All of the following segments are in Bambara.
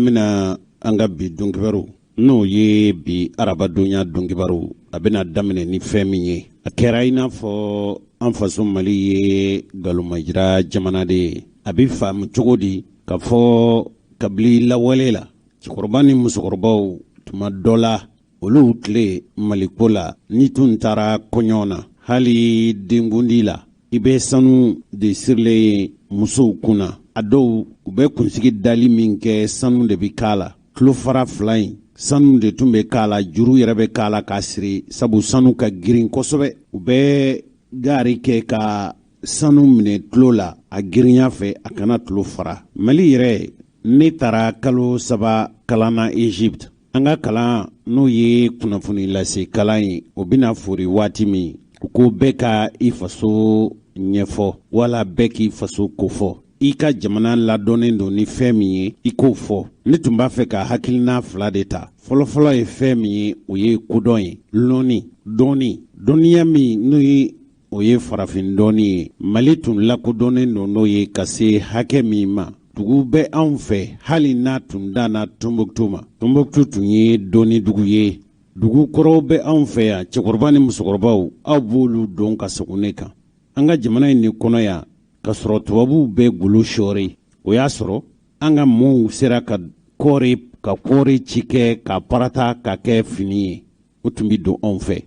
Amina anga bi dunkibaru n'o ye bi arabadonya dunkibaru a bɛna daminɛ ni fɛn min ye a kɛra i n'a fɔ an faso Mali ye galomajira jamana de ye a bɛ faamu cogo di ka fɔ kabili lawale la cɛkɔrɔba ni musokɔrɔbaw tuma dɔ la olu tile Maliko la ni tun taara kɔɲɔ na hali denkundi la i bɛ sanu de sirilen musow kunna a dɔw u bɛ kunsigi dali min kɛ sanu de bɛ k'a la tulo fara fila in sanu de tun bɛ k'a la juru yɛrɛ bɛ k'a la k'a siri sabu sanu ka girin kosɛbɛ u bɛ gari kɛ ka sanu minɛ tulo la a girinya fɛ a kana tulo fara Mali yɛrɛ ne taara kalo 3 kalan na Egypte an ka kalan n'o ye kunnafoni lase kalan ye o bɛna fori waati min ko bɛɛ ka i faso ɲɛfɔ wala bɛɛ k'i faso kofɔ i ka jamana ladɔnnen don ni fɛn min ye i k'o fɔ ne tun b'a fɛ ka hakilina 2 de ta fɔlɔfɔlɔ ye fɛn min ye o ye kodɔn ye dɔnni dɔnniya min n'o ye o ye farafin dɔnni ye Mali tun lakodɔnnen don n'o ye ka se hakɛ min ma dugu bɛ anw fɛ hali n'a tun danna Tombouctou ma Tombouctou tun ye dɔnni dugu ye dugu kɔrɔw bɛ anw fɛ yan cɛkɔrɔba ni musokɔrɔbaw aw b'olu dɔn ka segin ne kan an ka jamana in ni kɔnɔ yan ka sɔrɔ tubabuw bɛ golo sɔɔri o y'a sɔrɔ an ka mɔɔw sera ka kɔɔri ci kɛ ka parata ka kɛ fini ye o tun bɛ don anw fɛ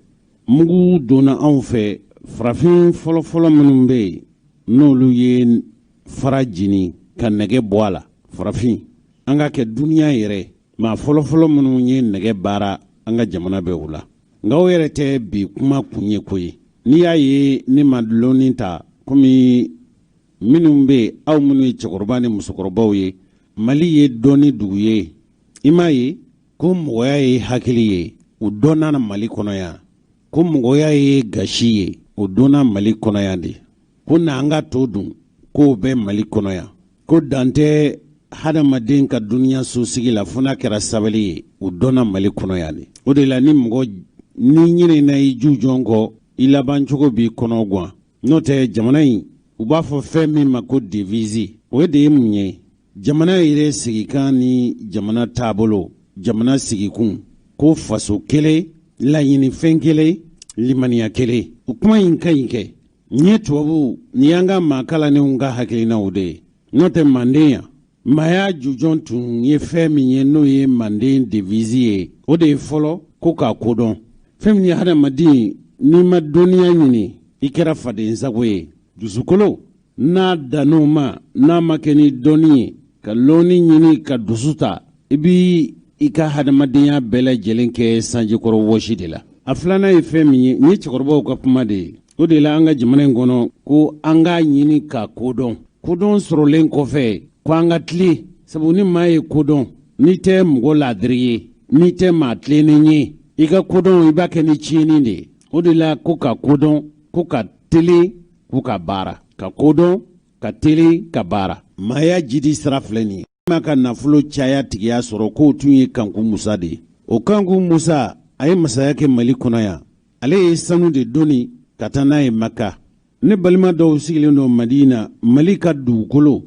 mugu donna anw fɛ farafin fɔlɔfɔlɔ minnu bɛ yen n'olu ye fara jini ka nɛgɛ bɔ a la farafin an ka kɛ duniya yɛrɛ maa fɔlɔfɔlɔ minnu ye nɛgɛ baara an ka jamana bɛ o la nka o yɛrɛ tɛ bi kuma kun ye ko ye n'i y'a ye ne ma dulɔni ta komi minnu bɛ aw minnu ye cɛkɔrɔba ni musokɔrɔbaw ye Mali ye dɔnni dugu ye i m'a ye ko mɔgɔya ye hakili ye o dɔnna Mali kɔnɔ yan ko mɔgɔya ye gasi ye o dɔnna Mali kɔnɔ yan de ko n'an ka to dun k'o bɛ Mali kɔnɔ yan ko dan tɛ hadamaden ka duniya sosigi la fo n'a kɛra sabali ye o dɔnna Mali kɔnɔ yan de o de la ni mɔgɔ ni ɲinɛna i ju jɔn kɔ i laban cogo b'i kɔnɔ guwan n'o tɛ jamana in u b'a fɔ fɛn min ma ko devise o de ye mun ye jamana yɛrɛ sigikan ni jamana taabolo jamana sigikun ko faso kelen laɲini fɛn kelen limaniya kelen o kuma in ka ɲi kɛ ɲɛ tubabu ni y'an ka maa kalannenw ka hakilinaw de ye n'o tɛ Manden yan maaya jujɔn tun ye fɛn min ye n'o ye Manden devise ye o de ye fɔlɔ ko k'a kodɔn fɛn min ye hadamaden n'i ma dɔnniya ɲini i kɛra faden sago ye dusukolo n'a dan'o ma n'a ma kɛ ni dɔnni ye ka lɔnni ɲini ka dusu ta i bi i ka hadamadenya bɛɛ lajɛlen kɛ sanjikɔrɔ wɔsi de la a filanan ye fɛn min ye ni cɛkɔrɔbaw ka kuma de ye o de la an ka jamana in kɔnɔ ko an k'a ɲini ka kodɔn sɔrɔlen kɔfɛ ko an ka tile sabu ni maa ye kodɔn n'i tɛ mɔgɔ laadiri ye n'i tɛ maa tilennen ye i ka kodɔn i b'a kɛ ni tiɲɛni de ye o de la ko ka kodɔn ko ka teli ko ka baara ka kodɔn ka teli ka baara maaya jidi sira filɛ nin ye ma ka nafolo caya tigiya sɔrɔ k'o tun ye Kanku Musa de ye o Kanku Musa a ye masaya kɛ Mali kɔnɔ yan ale ye sanu de donni ka taa n'a ye Maka ne balima dɔw sigilen don Madina Mali ka dugukolo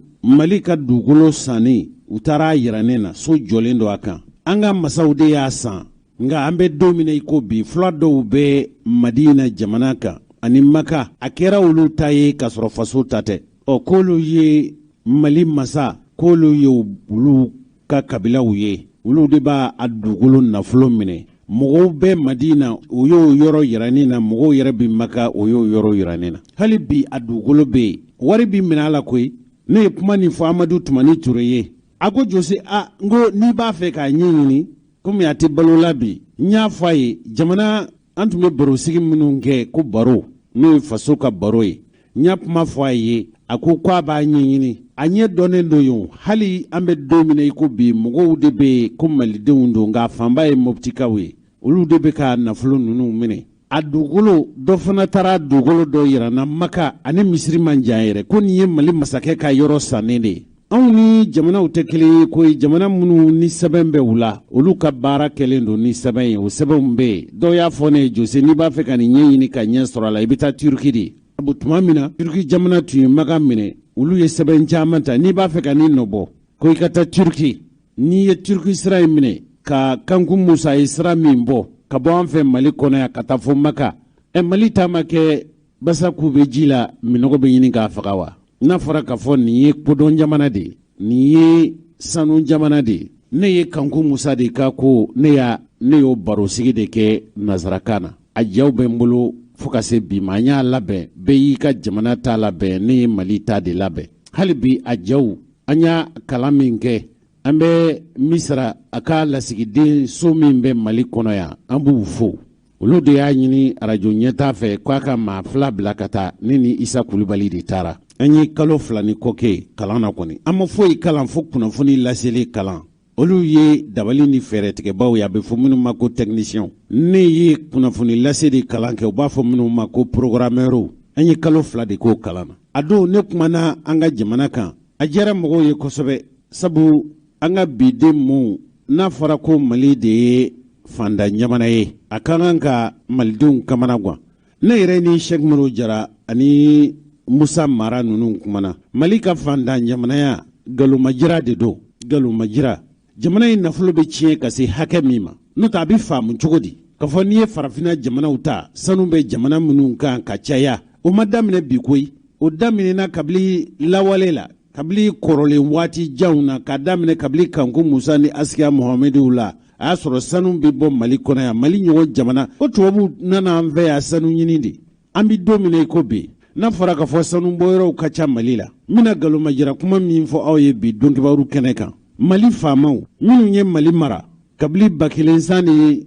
sanni u taara yira ne na so jɔlen don a kan an ka masaw de y'a san nka an bɛ don min na i ko bi fila dɔw bɛ Madina jamana kan ani Maka a kɛra olu ta ye ka sɔrɔ faso ta tɛ k'olu ye Mali masa k'olu ye olu ka kabilaw ye olu de b'a dugukolo nafolo minɛ mɔgɔw bɛ Madina o y'o yɔrɔ yira ne na mɔgɔw yɛrɛ bɛ Maka o y'o yɔrɔ yira ne na hali bi a dugukolo bɛ yen wari bi minɛ a la koyi ne ye kuma nin fɔ Amadu Tumani Ture ye a ko Jose n ko n'i b'a fɛ k'a ɲɛɲini komi a tɛ balola bi n y'a fɔ a ye jamana an tun bɛ barosigi minnu kɛ ko baro n'o ye faso ka baro ye n y'a kuma fɔ a ye a ko k'a b'a ɲɛɲini a ɲɛ dɔnnen don yen hali an bɛ don min na i ko bi mɔgɔw de bɛ yen ko malidenw don nka fanba ye mɔbitikaw ye olu de bɛ ka nafolo ninnu minɛ a dugukolo dɔ fana taara dugukolo dɔ yira na Maka ani Misiri man jan yɛrɛ ko nin ye Mali masakɛ ka yɔrɔ sannen de ye anw ni jamanaw tɛ kelen ye ko jamana minnu ni sɛbɛn bɛ u la olu ka baara kɛlen don ni sɛbɛn ye o sɛbɛnw bɛ yen dɔw y'a fɔ ne ye Jose n'i b'a fɛ ka nin ɲɛɲini ka ɲɛ sɔrɔ a la i bɛ taa Turki de sabu tuma min na Turki jamana tun ye Maka minɛ olu ye sɛbɛn caman ta n'i b'a fɛ ka nin nɔbɔ ko i ka taa Turki n'i ye Turki sira in minɛ ka Kanku Musa ye sira min bɔ ka bɔ an fɛ Mali kɔnɔ yan ka taa fɔ Maka Mali ta ma kɛ basa k'u bɛ ji la minɔgɔ bɛ ɲini k'a faga wa n'a fɔra k'a fɔ nin ye kodɔn jamana de ye nin ye sanu jamana de ye ne ye Kanku Musa de ka ko ne y'o barosigi de kɛ nazarakan na a jaw bɛ n bolo fo ka se bi ma an y'a labɛn bɛɛ y'i ka jamana ta labɛn ne ye Mali ta de labɛn hali bi a jaw an y'a kalan min kɛ an bɛ Misira a ka lasigiden so min bɛ Mali kɔnɔ yan an b'u fo olu de y'a ɲini arajo ɲɛta fɛ k'a ka maa fila bila ka taa ne ni Isa Kulibali de taara an ye kalo 2 ni kɔ kɛ kalan na kɔni an ma foyi kalan fo kunnafoni laseli kalan olu ye dabali ni fɛɛrɛtigɛbaw ye a bɛ fɔ minnu ma ko technicien ne ye kunnafoni lase de kalan kɛ u b'a fɔ minnu ma ko programmeur an ye kalo 2 de k'o kalan na a don ne kumana an ka jamana kan a diyara mɔgɔw ye kosɛbɛ sabu an ka biden mun n'a fɔra ko Mali de ye fanda jamana ye a ka kan ka malidenw kamana gan ne yɛrɛ ni Sheikh Umaru Jara ani Musa Mara ninnu kumana Mali ka fanda jamanaya galomajira de don galomajira jamana in nafolo bɛ tiɲɛ ka se hakɛ min ma n'o tɛ a bɛ faamu cogo di k'a fɔ n'i ye farafinna jamanaw ta sanu bɛ jamana minnu kan ka caya o ma daminɛ bi koyi o daminɛna kabili lawale la kabili kɔrɔlen waati janw na ka daminɛ kabili Kanku Musa ni Asiya Mohamɛdiw la a y'a sɔrɔ sanu bɛ bɔ Mali kɔnɔ yan Mali ɲɔgɔn jamana ko tubabuw nana an fɛ yan sanu ɲini de an bɛ don min na i ko bi n'a fɔra k'a fɔ sanu bɔyɔrɔw ka ca Mali la n bɛna galomajira kuma min fɔ aw ye bi dɔnkibaru kɛnɛ kan Mali faamaw minnu ye Mali mara kabili 1960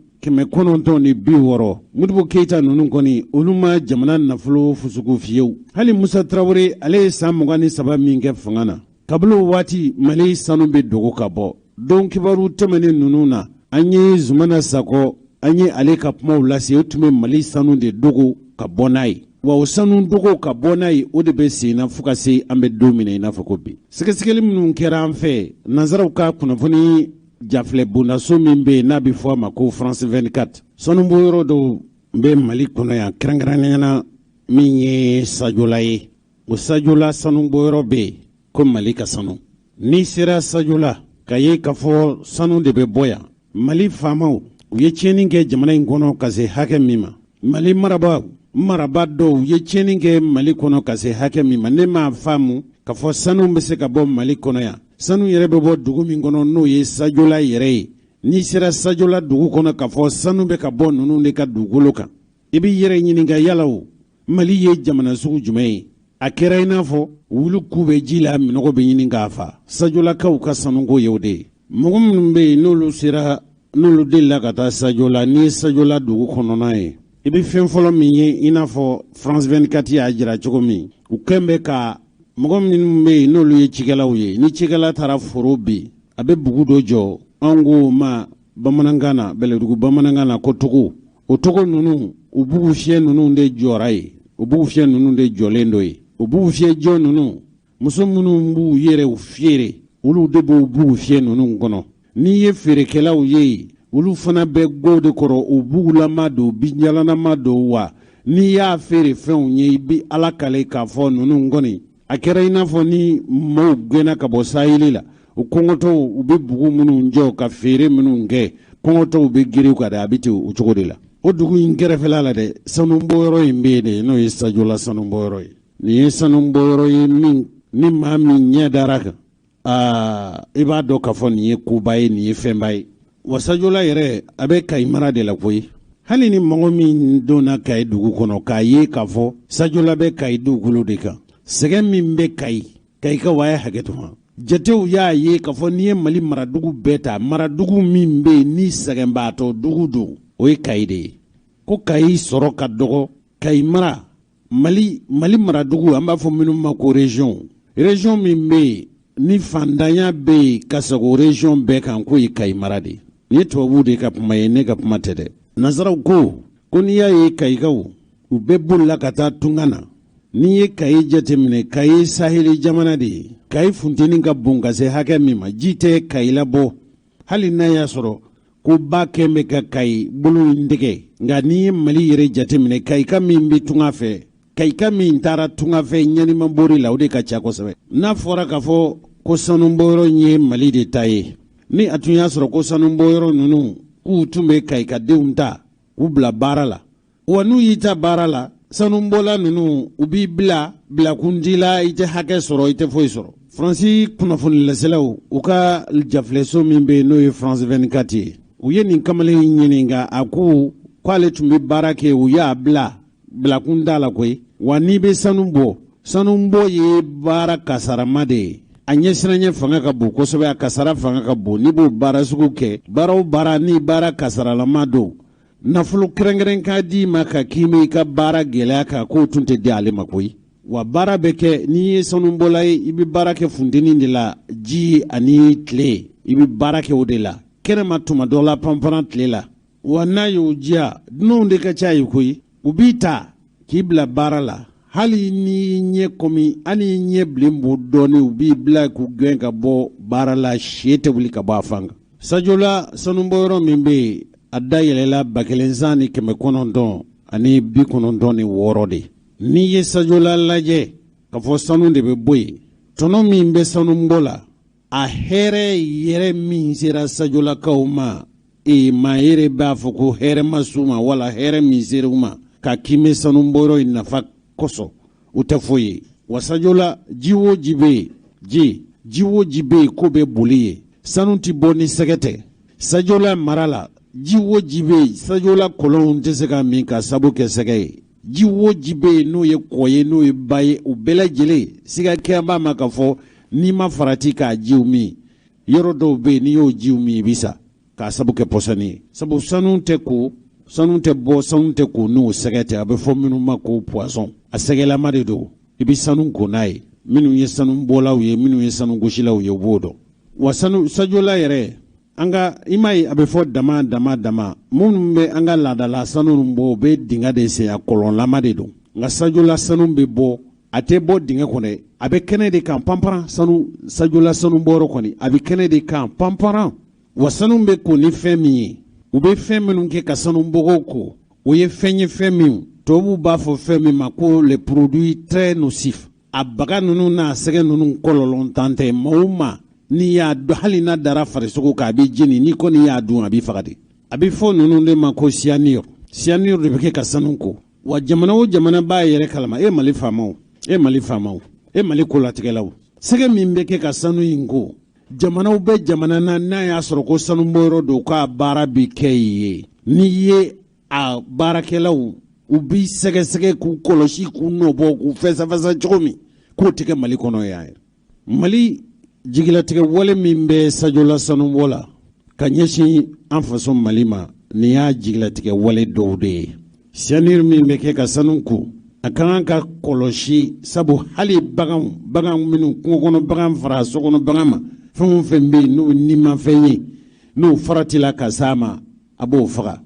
Modibo Keita ninnu kɔni olu ma jamana nafolo fusugu fiyewu hali Musa Traore ale ye san 23 min kɛ fanga na kabili o waati Mali sanu bɛ dogo ka bɔ dɔnkibaru tɛmɛnen ninnu na an ye Zumana Sakɔ an ye ale ka kumaw lase o tun bɛ Mali sanu de dogo ka bɔ n'a ye wa o sanu dogo ka bɔ n'a ye o de bɛ sen na fo ka se an bɛ don min na i n'a fɔ ko bi sɛgɛsɛgɛli minnu kɛra an fɛ nanzaraw ka kunnafoni jafilɛ bondaso min bɛ yen n'a bɛ fɔ a ma ko France 24 sanubɔ yɔrɔ dɔw bɛ Mali kɔnɔ yan kɛrɛnkɛrɛnnenya min ye Sajola ye o Sajola sanubɔ yɔrɔ bɛ yen ko Mali ka sanu n'i sera Sajola ka ye k'a fɔ sanu de bɛ bɔ yan Mali faamaw u ye tiɲɛni kɛ jamana in kɔnɔ ka se hakɛ min ma Mali maraba dɔw ye tiɲɛni kɛ Mali kɔnɔ ka se hakɛ min ma ne m'a faamu k'a fɔ sanu bɛ se ka bɔ Mali kɔnɔ yan sanu yɛrɛ bɛ bɔ dugu min kɔnɔ n'o ye Sajola yɛrɛ ye n'i sera Sajola dugu kɔnɔ k'a fɔ sanu bɛ ka bɔ ninnu de ka dugukolo kan i b'i yɛrɛ ɲininka yala o Mali ye jamana sugu jumɛn ye a kɛra i n'a fɔ wulu k'u bɛ ji la minɔgɔ bɛ ɲini k'a fa Sajolakaw ka sanuko ye o de ye mɔgɔ minnu bɛ yen n'olu delila ka taa Sajola ni ye Sajola dugu kɔnɔna ye i bɛ fɛn fɔlɔ min ye i n'a fɔ France 24 y'a jira cogo min u kɛn bɛ ka mɔgɔ minnu bɛ yen n'olu ye cikɛlaw ye ni cikɛla taara foro bin a bɛ bugu dɔ jɔ an ko ma bamanankan na Bɛlɛdugu bamanankan na ko togo o togo ninnu u bugu fiyɛ ninnu de jɔra ye o bugu fiyɛ ninnu de jɔlen dɔ ye o bugu fiyɛ jɔ ninnu muso minnu b'u yɛrɛ feere olu de b'o bugu fiyɛ ninnu kɔnɔ n'i ye feerekɛlaw ye olu fana bɛ go de kɔrɔ o bugulama don binjalanama don wa n'i y'a feere fɛnw ye i bi Ala kale k'a fɔ ninnu kɔni a kɛra i n'a fɔ ni maaw gɛnna ka bɔ saheli la o kɔngɔtɔw u bɛ bugu minnu jɔ ka feere minnu kɛ kɔngɔtɔw bɛ giriw ka da a bɛ ten o cogo de la o dugu in kɛrɛfɛla la dɛ sanubɔyɔrɔ in bɛ yen de n'o ye Sajola sanubɔyɔrɔ ye nin ye sanubɔyɔrɔ ye min ni maa min ɲɛ dara kan i b'a dɔn k'a fɔ nin ye koba ye nin ye fɛnba ye wa Sajola yɛrɛ a bɛ Kayi mara de la koyi hali ni mɔgɔ min donna Kayi dugu kɔnɔ k'a ye k'a fɔ Sajola bɛ Kayi dugukolo de kan sɛgɛn min bɛ Kayi ka waye hakɛ to ma jatew y'a ye k'a fɔ n'i ye Mali maradugu bɛɛ ta maradugu min bɛ yen ni sɛgɛnbaatɔ dugu don o ye Kayi de ye ko Kayi sɔrɔ ka dɔgɔ Kayi mara Mali maradugu an b'a fɔ minnu ma ko région min bɛ yen ni fandanya bɛ yen ka sago région bɛɛ kan k'o ye Kayi mara de nin ye tubabuw de ka kuma ye ne ka kuma tɛ dɛ nazaraw ko n'i y'a ye Kayikaw u bɛɛ bolila ka taa tunga na n'i ye Kayi jateminɛ Kayi saheli jamana de ye Kayi funteni ka bon ka se hakɛ min ma ji tɛ Kayi labɔ hali n'a y'a sɔrɔ ko ba kɛn bɛ ka Kayi bolo in tigɛ nka n'i ye Mali yɛrɛ jateminɛ Kayika min bɛ tunga fɛ Kayika min taara tunga fɛ ɲanimabori la o de ka ca kosɛbɛ n'a fɔra k'a fɔ ko sanubɔyɔrɔ in ye Mali de ta ye ni a tun y'a sɔrɔ ko sanubɔyɔrɔ ninnu k'u tun bɛ ka i ka denw ta k'u bila baara la wa n'u y'i ta baara la sanubɔla ninnu u b'i bilakundi la i tɛ hakɛ sɔrɔ i tɛ foyi sɔrɔ. Faransi kunnafonilaselaw u ka jafilɛso min bɛ yen n'o ye France 24 ye u ye nin kamalen in ɲininka a ko k'ale tun bɛ baara kɛ u y'a bilakunda la koyi wa n'i bɛ sanu bɔ ye baara kasarama de ye a ɲɛsiranɲɛ fanga ka bon kosɛbɛ a kasara fanga ka bon n'i b'o baara sugu kɛ baara o baara ni baara kasaralama don nafolo kɛrɛnkɛrɛn ka di ma ka k'i ma i ka baara gɛlɛya kan k'o tun tɛ di ale ma koyi wa baara bɛ kɛ n'i ye sanubɔla ye i bɛ baara kɛ funteni de la ji ani tile i bɛ baara kɛ o de la kɛnɛma tuma dɔ la panpana tile la wa n'a y'o diya dunanw de ka ca ye koyi u b'i ta k'i bila baara la hali ni ɲɛ kɔmi hali ɲɛ bilen b'o dɔɔnin u b'i bila k'u gɛn ka bɔ baara la si tɛ wuli ka bɔ a fan kan. Sajola sanubɔyɔrɔ min bɛ yen a da yɛlɛla 1996 ani 96 de n'i ye Sajola lajɛ ka fɔ sanu de bɛ bɔ yen tɔnɔ min bɛ sanubɔ la a hɛrɛ yɛrɛ min sera Sajolakaw ma maa yɛrɛ b'a fɔ ko hɛrɛ ma s'u ma wala hɛrɛ min sera u ma ka kime sanubɔyɔrɔ in nafa kosɔn u tɛ foyi ye wa Sajola ji o ji bɛ yen ji o ji bɛ yen ko bɛ boli ye sanu tɛ bɔ ni sɛgɛ tɛ Sajola mara la ji o ji bɛ yen Sajola kɔlɔnw tɛ se ka min ka sabu kɛ sɛgɛ ye ji o ji bɛ yen n'o ye kɔ ye n'o ye ba ye u bɛɛ lajɛlen siga kɛ b'a ma ka fɔ n'i ma farati k'a jiw min yɔrɔ dɔw bɛ yen n'i y'o jiw min i bɛ sa k'a sabu kɛ pɔsɔni ye sabu sanu tɛ ko sanu tɛ bɔ sanu tɛ ko n'o sɛgɛ tɛ a bɛ fɔ minnu ma ko poisson a sɛgɛlama de don i bɛ sanu ko n'a ye minnu ye sanu bɔlaw ye minnu ye sanu gosilaw ye u b'o dɔn wa Sajola yɛrɛ an ka i m'a ye a bɛ fɔ dama minnu bɛ an ka laadala sanu bɔ u bɛ dingɛ de sen a kɔlɔnlama de don nka Sajola sanu bɛ bɔ a tɛ bɔ dingɛ kɔnɔ a bɛ kɛnɛ de kan panparan Sajola sanu bɔyɔrɔ kɔni a bɛ kɛnɛ de kan panparan wa sanu bɛ ko ni fɛn min ye u bɛ fɛn minnu kɛ ka sanu bɔgɔw ko o ye fɛn min tubabuw b'a fɔ fɛn min ma ko les produits très nocifs a baga ninnu n'a sɛgɛ ninnu kɔlɔlɔ tan tɛ maa o maa n'i y'a dun hali n'a dara farisogo kan a bɛ jeni n'i kɔni y'a dun a bɛ faga de a bɛ fɔ ninnu de ma ko cyanure de bɛ kɛ ka sanu ko wa jamana o jamana b'a yɛrɛ kalama e Mali faamaw e Mali kolatigɛlaw sɛgɛ min bɛ kɛ ka sanu in ko jamanaw bɛ jamana na n'a y'a sɔrɔ ko sanubɔyɔrɔ don k'a baara bi kɛ ye n'i ye a baarakɛlaw u b'i sɛgɛsɛgɛ k'u kɔlɔsi k'u nɔbɔ k'u fɛsɛfɛsɛ cogo min k'o tɛ kɛ Mali kɔnɔ yan yɛrɛ Mali jigilatigɛ wale min bɛ Sajola sanubɔ la ka ɲɛsin an faso Mali ma nin y'a jigilatigɛ wale dɔw de ye cyanure min bɛ kɛ ka sanu ko a ka kan ka kɔlɔsi sabu hali bagan minnu kungo kɔnɔ bagan fara so kɔnɔ bagan ma fɛn o fɛn bɛ yen n'o nimafɛn ye n'o faratila ka s'a ma a b'o faga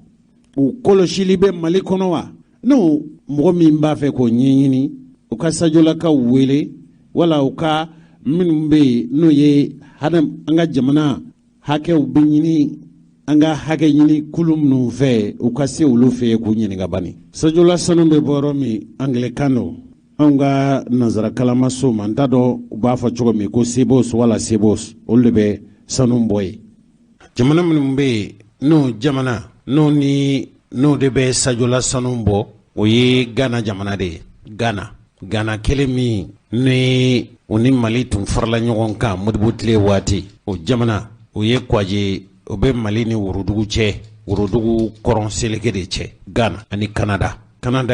o kɔlɔsili bɛ Mali kɔnɔ wa n'o mɔgɔ min b'a fɛ k'o ɲɛɲini u ka Sajolakaw wele wala u ka minnu bɛ yen n'o ye an ka jamana hakɛw bɛ ɲini an ka hakɛ ɲini kulu minnu fɛ u ka se olu fɛ yen k'u ɲininka bani Sajola sanu bɛ bɔ yɔrɔ min Anglican don anw ka nanzarakalamaso ma n t'a dɔn u b'a fɔ cogo min ko Sebos wala Sebos olu de bɛ sanu bɔ yen jamana minnu bɛ yen n'o de bɛ Sajola sanu bɔ o ye Ghana jamana de ye Ghana kelen min ni o ni Mali tun farala ɲɔgɔn kan Modibo tile waati o jamana o ye Kwaje o bɛ Mali ni Worodugu kɔrɔn seleke de cɛ Ghana ani Canada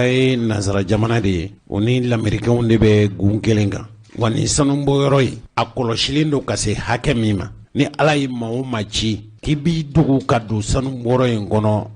ye nanzara jamana de ye o ni lamɛrikɛnw de bɛ gun kelen kan wa ni sanubɔyɔrɔ ye a kɔlɔsilen don ka se hakɛ min ma ni Ala ye maa o maa ci k'i b'i dogo ka don sanubɔyɔrɔ in kɔnɔ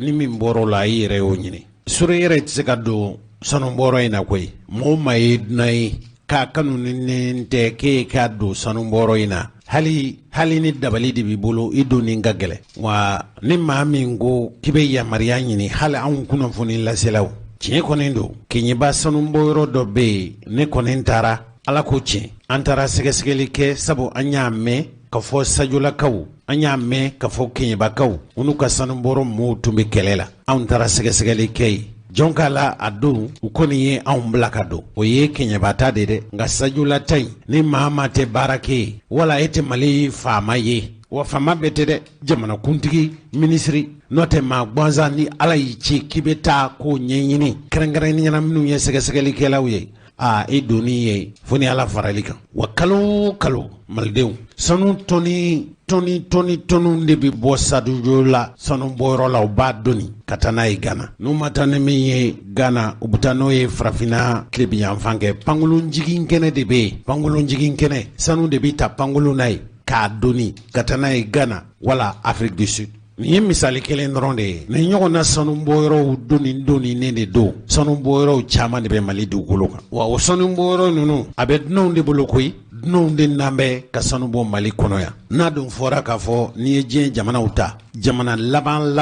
ni min bɔr'o la i yɛrɛ y'o ɲini sore yɛrɛ tɛ se ka don sanubɔyɔrɔ in na koyi maa o maa ye dunan ye k'a kanu ni tɛ k'e ka don sanubɔyɔrɔ in na hali ni dabali de b'i bolo i donni ka gɛlɛn wa ni maa min ko k'i bɛ yamaruya ɲini hali anw kunnafoni laselaw tiɲɛ kɔni don keɲɛba sanubɔyɔrɔ dɔ bɛ yen ne kɔni taara Ala ko tiɲɛ an taara sɛgɛsɛgɛli kɛ sabu an y'a mɛn ka fɔ Sajolakaw an y'a mɛn ka fɔ keɲɛbakaw olu ka sanubɔyɔrɔ mɔɔw tun bɛ kɛlɛ la anw taara sɛgɛsɛgɛli kɛ yen jɔn k'a la a don u kɔni ye anw bila ka don o ye keɲɛbata de dɛ nka Sajola ta in ni maa tɛ baara kɛ wala e tɛ Mali faama ye wa fama bɛɛ tɛ dɛ jamanakuntigi minisiri n'o tɛ maa gansan ni ala y'i ci k'i bɛ taa k'o ɲɛɲini kɛrɛnkɛrɛnniyala minnu ye sɛgɛsɛgɛlikɛlaw ye i donni ye fo ni ala farali kan wa kalo kalo malidenw sanu tɔni de bɛ bɔ sadujo la sanu bɔyɔrɔ la u b'a dɔnni ka taa n'a ye Gana n'u ma taa ni min ye Gana u bɛ taa n'o ye farafinna tilebiyanfan kɛ pankolon jigin kɛnɛ de bɛ yen pankolon jigin kɛnɛ sanu de bɛ ta pankolon na ye k'a donni ka taa n'a ye Gana wala Afrique du Sud nin ye misali kelen dɔrɔn de ye nin ɲɔgɔn na sanu bɔyɔrɔw donni de don sanu bɔyɔrɔw caman de bɛ Mali dugukolo kan wa o sanu bɔyɔrɔ ninnu a bɛ dunanw de bolo koyi dunanw de nan bɛ ka sanu bɔ Mali kɔnɔ yan n'a dun fɔra k'a fɔ n'i ye diɲɛ jamanaw ta jamana laban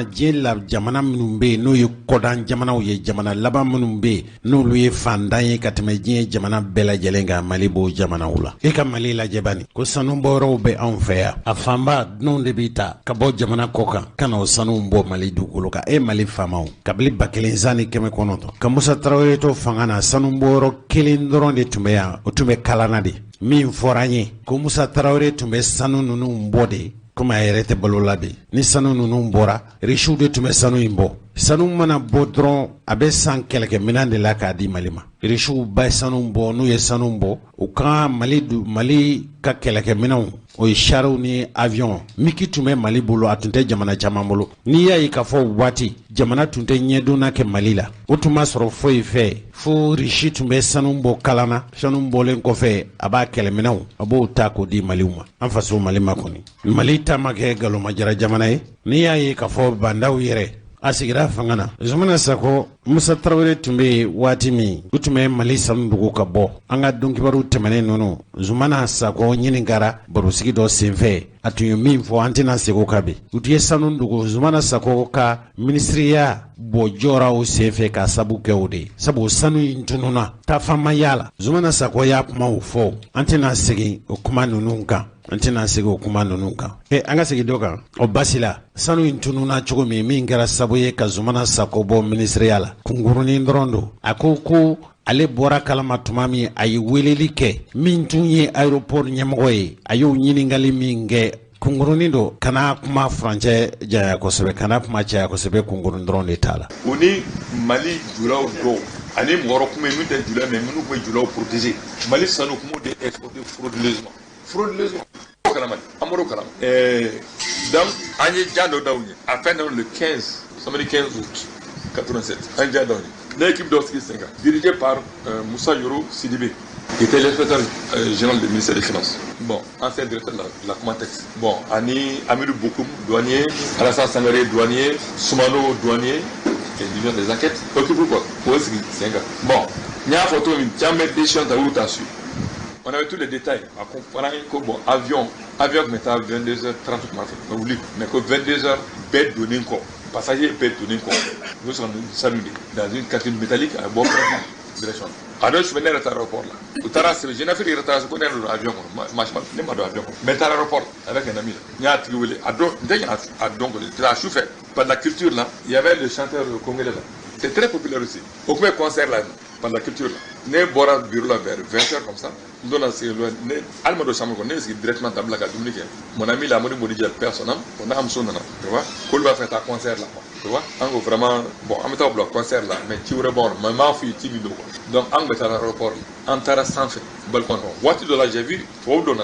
diɲɛ la jamana minnu bɛ yen n'o ye kɔdan jamanaw ye jamana laban minnu bɛ yen n'olu ye fandan ye ka tɛmɛ diɲɛ jamana bɛɛ lajɛlen kan Mali b'o jamanaw la e ka Mali lajɛ bani ko sanu bɔyɔrɔw bɛ anw fɛ yan a fanba dunanw de bɛ ta ka bɔ jamana kɔ kan ka na o sanu bɔ Mali dugukolo kan Mali faamaw kabili 1900 ka Musa Tarawele to fanga na sanu bɔyɔrɔ kelen dɔrɔn de tun bɛ yan o tun bɛ Kalana de min fɔra an ye ko Musa Tarawele tun bɛ sanu ninnu bɔ de komi a yɛrɛ tɛ balo la bi ni sanu ninnu bɔra riches de tun bɛ sanu in bɔ sanu mana bɔ dɔrɔn a bɛ san kɛlɛkɛminɛn de la k'a di Mali ma riches ba ye sanu bɔ n'u ye sanu bɔ u ka Mali ka kɛlɛkɛminɛnw o ye chariw ni avion miki tun bɛ Mali bolo a tun tɛ jamana caman bolo n'i y'a ye k'a fɔ waati jamana tun tɛ ɲɛdonna kɛ Mali la o tun ma sɔrɔ foyi fɛ fo riches tun bɛ sanu bɔ Kalana sanu bɔlen kɔfɛ a b'a kɛlɛminɛnw a b'o ta k'o di Maliw ma an faso Mali ma kɔni Mali ta ma kɛ galomajara jamana ye n'i y'a ye k'a fɔ bandaw yɛrɛ a sigira fanga na Zumana Sako Musa Tarawele tun bɛ waati min u tun bɛ Mali sanu dugu ka bɔ an ka dɔnkibaru tɛmɛnen ninnu Zumana Sako ɲininkara barosigi dɔ senfɛ a tun ye min fɔ an tɛna sego ka bi u tun ye sanu dugu Zumana Sako ka minisiriya bɔ jɔra o senfɛ ka sabu kɛ o de sabu sanu in tununa taafama y'a la Zumana Sako y'a kumaw fɔ an tɛna segin o kuma ninnu kan an tɛna segin o kuma ninnu kan an ka segin dɔ kan o basi la sanu in tununa cogo min kɛra sabu ye ka Zumana Sako bɔ minisiriya la kunkurunin dɔrɔn don a ko ale bɔra kalama tuma min a ye weleli kɛ min tun ye aéroport ɲɛmɔgɔ ye a y'o ɲininkali min kɛ kunkurunin don kana kuma furancɛ janya kosɛbɛ kana kuma caya kosɛbɛ kunkurun dɔrɔn de t'a la o ni Mali julaw dɔw ani mɔgɔ wɛrɛ kun bɛ min tɛ jula mais minnu tun bɛ julaw protéger Mali sanu kun b'o de exporter frauduleusement kalamani amoro kalam donc an ye ja dɔ d'aw ye à fin le 15 samedi 15 août 87 an ja d'aw ye l'équipe d'Oski Senga dirigée par Moussa Yoro Sidibé qui était l'inspecteur général du ministère des Finances. Bon, ancien directeur de la Comatex. Bon, Ani Amirou Bokoum, douanier, Alassane Sangaré, douanier, Soumano, douanier, et division des enquêtes. Occupez quoi Oski Senga. Bon, il y a une photo, il y a une décision de su. On avait tous les détails. À comprendre que bon, avion qui mettait à 22h30, mais que 22h, bête donnée quoi. Passager bête donnée quoi. Nous sommes salués dans une cabine métallique à bord direction. Alors je venais à l'aéroport là. Au Taras, je n'ai fait que retard, je connais l'avion. Je n'ai pas d'avion. Mais à l'aéroport avec un ami. Il y a un truc donc la chauffeur. Par la culture là, il y avait le chanteur congolais là. C'est très populaire aussi. Au premier concert là, par la culture là. Ne bora bureau là vers 20h comme ça. Nous on a c'est loin. Ne alma de chambre on est directement table là Dominique. Mon ami la moni Bonidjal personnel, on a amson là, tu vois. Qu'on va faire ta concert là. Tu vois, on va vraiment bon, on met au bloc concert là, mais tu rebond, maman fille timido. Donc on met à l'aéroport, en terrain sans fait, balcon. Voiture de là j'ai vu, trop d'eau,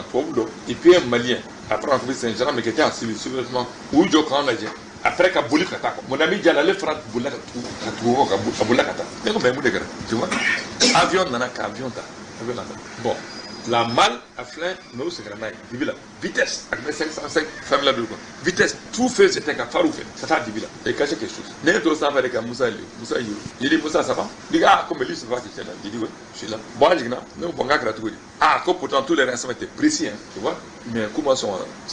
et puis un Malien. Après on a vu Saint-Jean mais qui était assis sérieusement. Où je quand là après qu'à bouler kata mon ami Diallo le frère bouler à bouler kata mais comme même de tu vois avion nana avion ta bon la malle à flingue nous c'est grand dibi la vitesse avec 505 famille là de quoi vitesse tout fait c'était qu'à faire ou fait ça t'a dibi là et cacher quelque chose n'est tout ça avec Moussa il dit Moussa ça va il dit ah comme lui ça va que c'est là il dit ouais je suis là bon je dis non bon gars gratuit ah comme pourtant tous les renseignements étaient précis hein, tu vois mais comment sont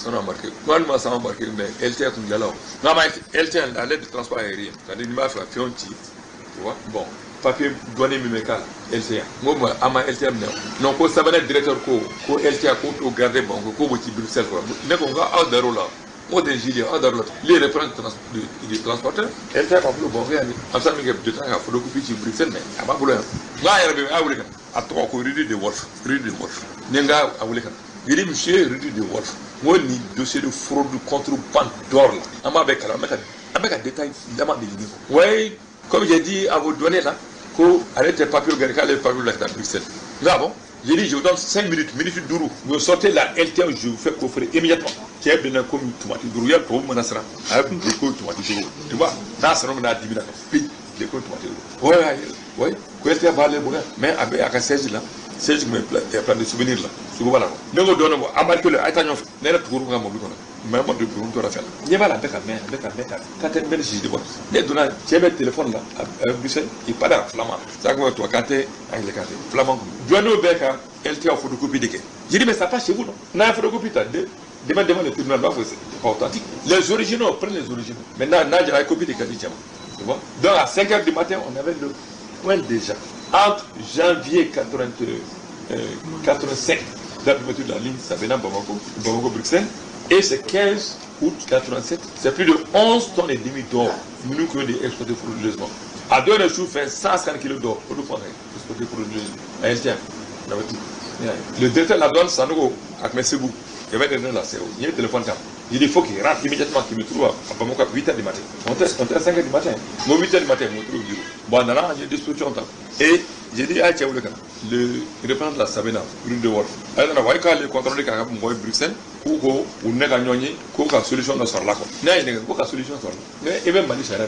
embarqués normalement ça embarqué mais LTA comme là non mais LTA à l'aide de transport aérien c'est-à-dire il m'a fait fionti tu vois bon papier douanier médical LTA moi ama LTA non ko sabana directeur ko LTA ko garder bon ko ci Bruxelles quoi ne ko nga aw daro la mo de gilet aw daro la les représentants du transporteur LTA ko bon rien am sa mi ngi de temps ko ko ci Bruxelles mais aba bulo nga yara be awuli kan atto ko ridi de wolf ne nga awuli kan Il dit, monsieur Rudy de Wolf, moi, le dossier de fraude contrebande d'or, là, on m'a avec un détail, évidemment, de l'union. Oui, comme j'ai dit à vos douaniers, là, qu'on arrête les papiers, les papiers là, à Bruxelles. Là, bon, j'ai dit, je vous donne 5 minutes, minutes d'ourou. Vous sortez la LTA, je vous fais coffrer immédiatement. Qui est bien comme tomate d'ourou, il y a trop de monasra. Avec des coups de tomate d'ourou. Tu vois, là, ça nous a 10 minutes. Puis, des coups de tomate d'ourou. Oui, quoi est-ce qu'il y a parlé, mais avec un 16 là. C'est ce qui me plaît, il y a plein de souvenirs là. Voilà. Nous nous donnons à marquer le Aïtagnon, n'est pas pour nous, mais moi de pour nous faire. Il y a pas la bec à main, quand tu es belle, je vois. Les donnants, tu as le téléphone là, à Bruxelles, il parle en flamand. Ça, quand tu as canté, avec les cantés, flamand. Douane au bec, elle tient en photocopie de quai. J'ai dit, mais ça passe chez vous, non? Non, la photocopie, tu as devant le tribunal, c'est pas authentique. Les originaux, prenez les originaux. Maintenant, j'ai la copie de Kadicham. Tu vois? Donc, à 5h du matin, on avait le point déjà. Entre janvier 87, date de l'ouverture de la ligne Sabena Bamako-Bruxelles, et c'est 15 août 87, c'est plus de 11 tonnes et demi d'or, nous qui avons exploité frauduleusement. À 2 jours, fait 150 kg d'or, pour nous prendre exploité frauduleusement. Le directeur de la douane, Sanogo, avec M. Sebou, il y avait des gens là, il y a un téléphone là. Il dit, il faut qu'il rentre immédiatement, qu'il me trouve à Bamako à 8h du matin. On teste à 5h du matin. Moi, 8h du matin, je me trouve au bureau. Bon, là, j'ai des dispositions. Et j'ai dit, ah, tiens, le représentant de la Sabena, Rue de Wolf. Alors, on va aller contrôler quand même à Bruxelles, ou qu'on n'est pas gagné, qu'on a solution dans ce là. Non, il n'y a pas de solution sur là. Mais il y a Mali Charel,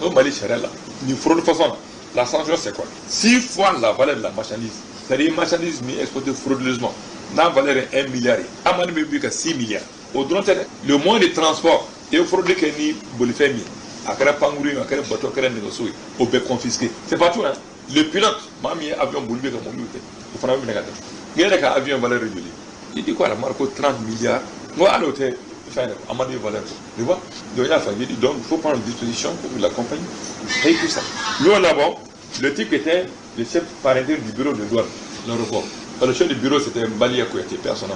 non, Mali Charel là. Une fraude de façon, la sanction c'est quoi? 6 fois la valeur de la marchandise. C'est-à-dire, marchandise exploitée frauduleusement. La valeur est 1 milliard. À mon avis, c'est 6 milliards. Au-delà, le moyen de transport, et au fraude que ni Bolifemi, à quel pangouri, à quel bateau, à quel négocié, au bec confisqué. C'est pas tout, hein. Le pilote, mamie, avion Bolivie comme on dit, il faut faire un négatif. Il y a des avions valeur régulière. Il dit quoi, la marque 30 milliards. Moi, à l'hôtel, à ma valeur. Tu vois? Donc, il faut prendre une disposition pour la compagnie. Et tout ça. Nous, en avant, le type était le chef parental du bureau de douane, l'aéroport. Le chef du bureau, c'était Mbali Akouyaté, personnel.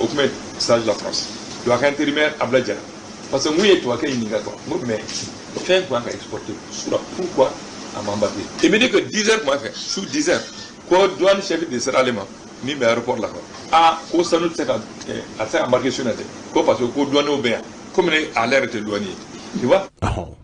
Au premier stage de la France. Le intérimaire à Bladjara. Parce que moi, il y a toi qui es immigratoire. Moi, mais, fais quoi qu'à exporter. Pourquoi à m'embarquer? Il me dit que 10 heures, moi, fait. Sous 10 heures. Quoi, douane chef de Serra Lema, mis mes aéroports là. Ah, quoi, ça nous fait à embarquer sur la tête. Quoi, parce que quoi, douane au bien. Comme il est à l'air de douanier. Tu vois?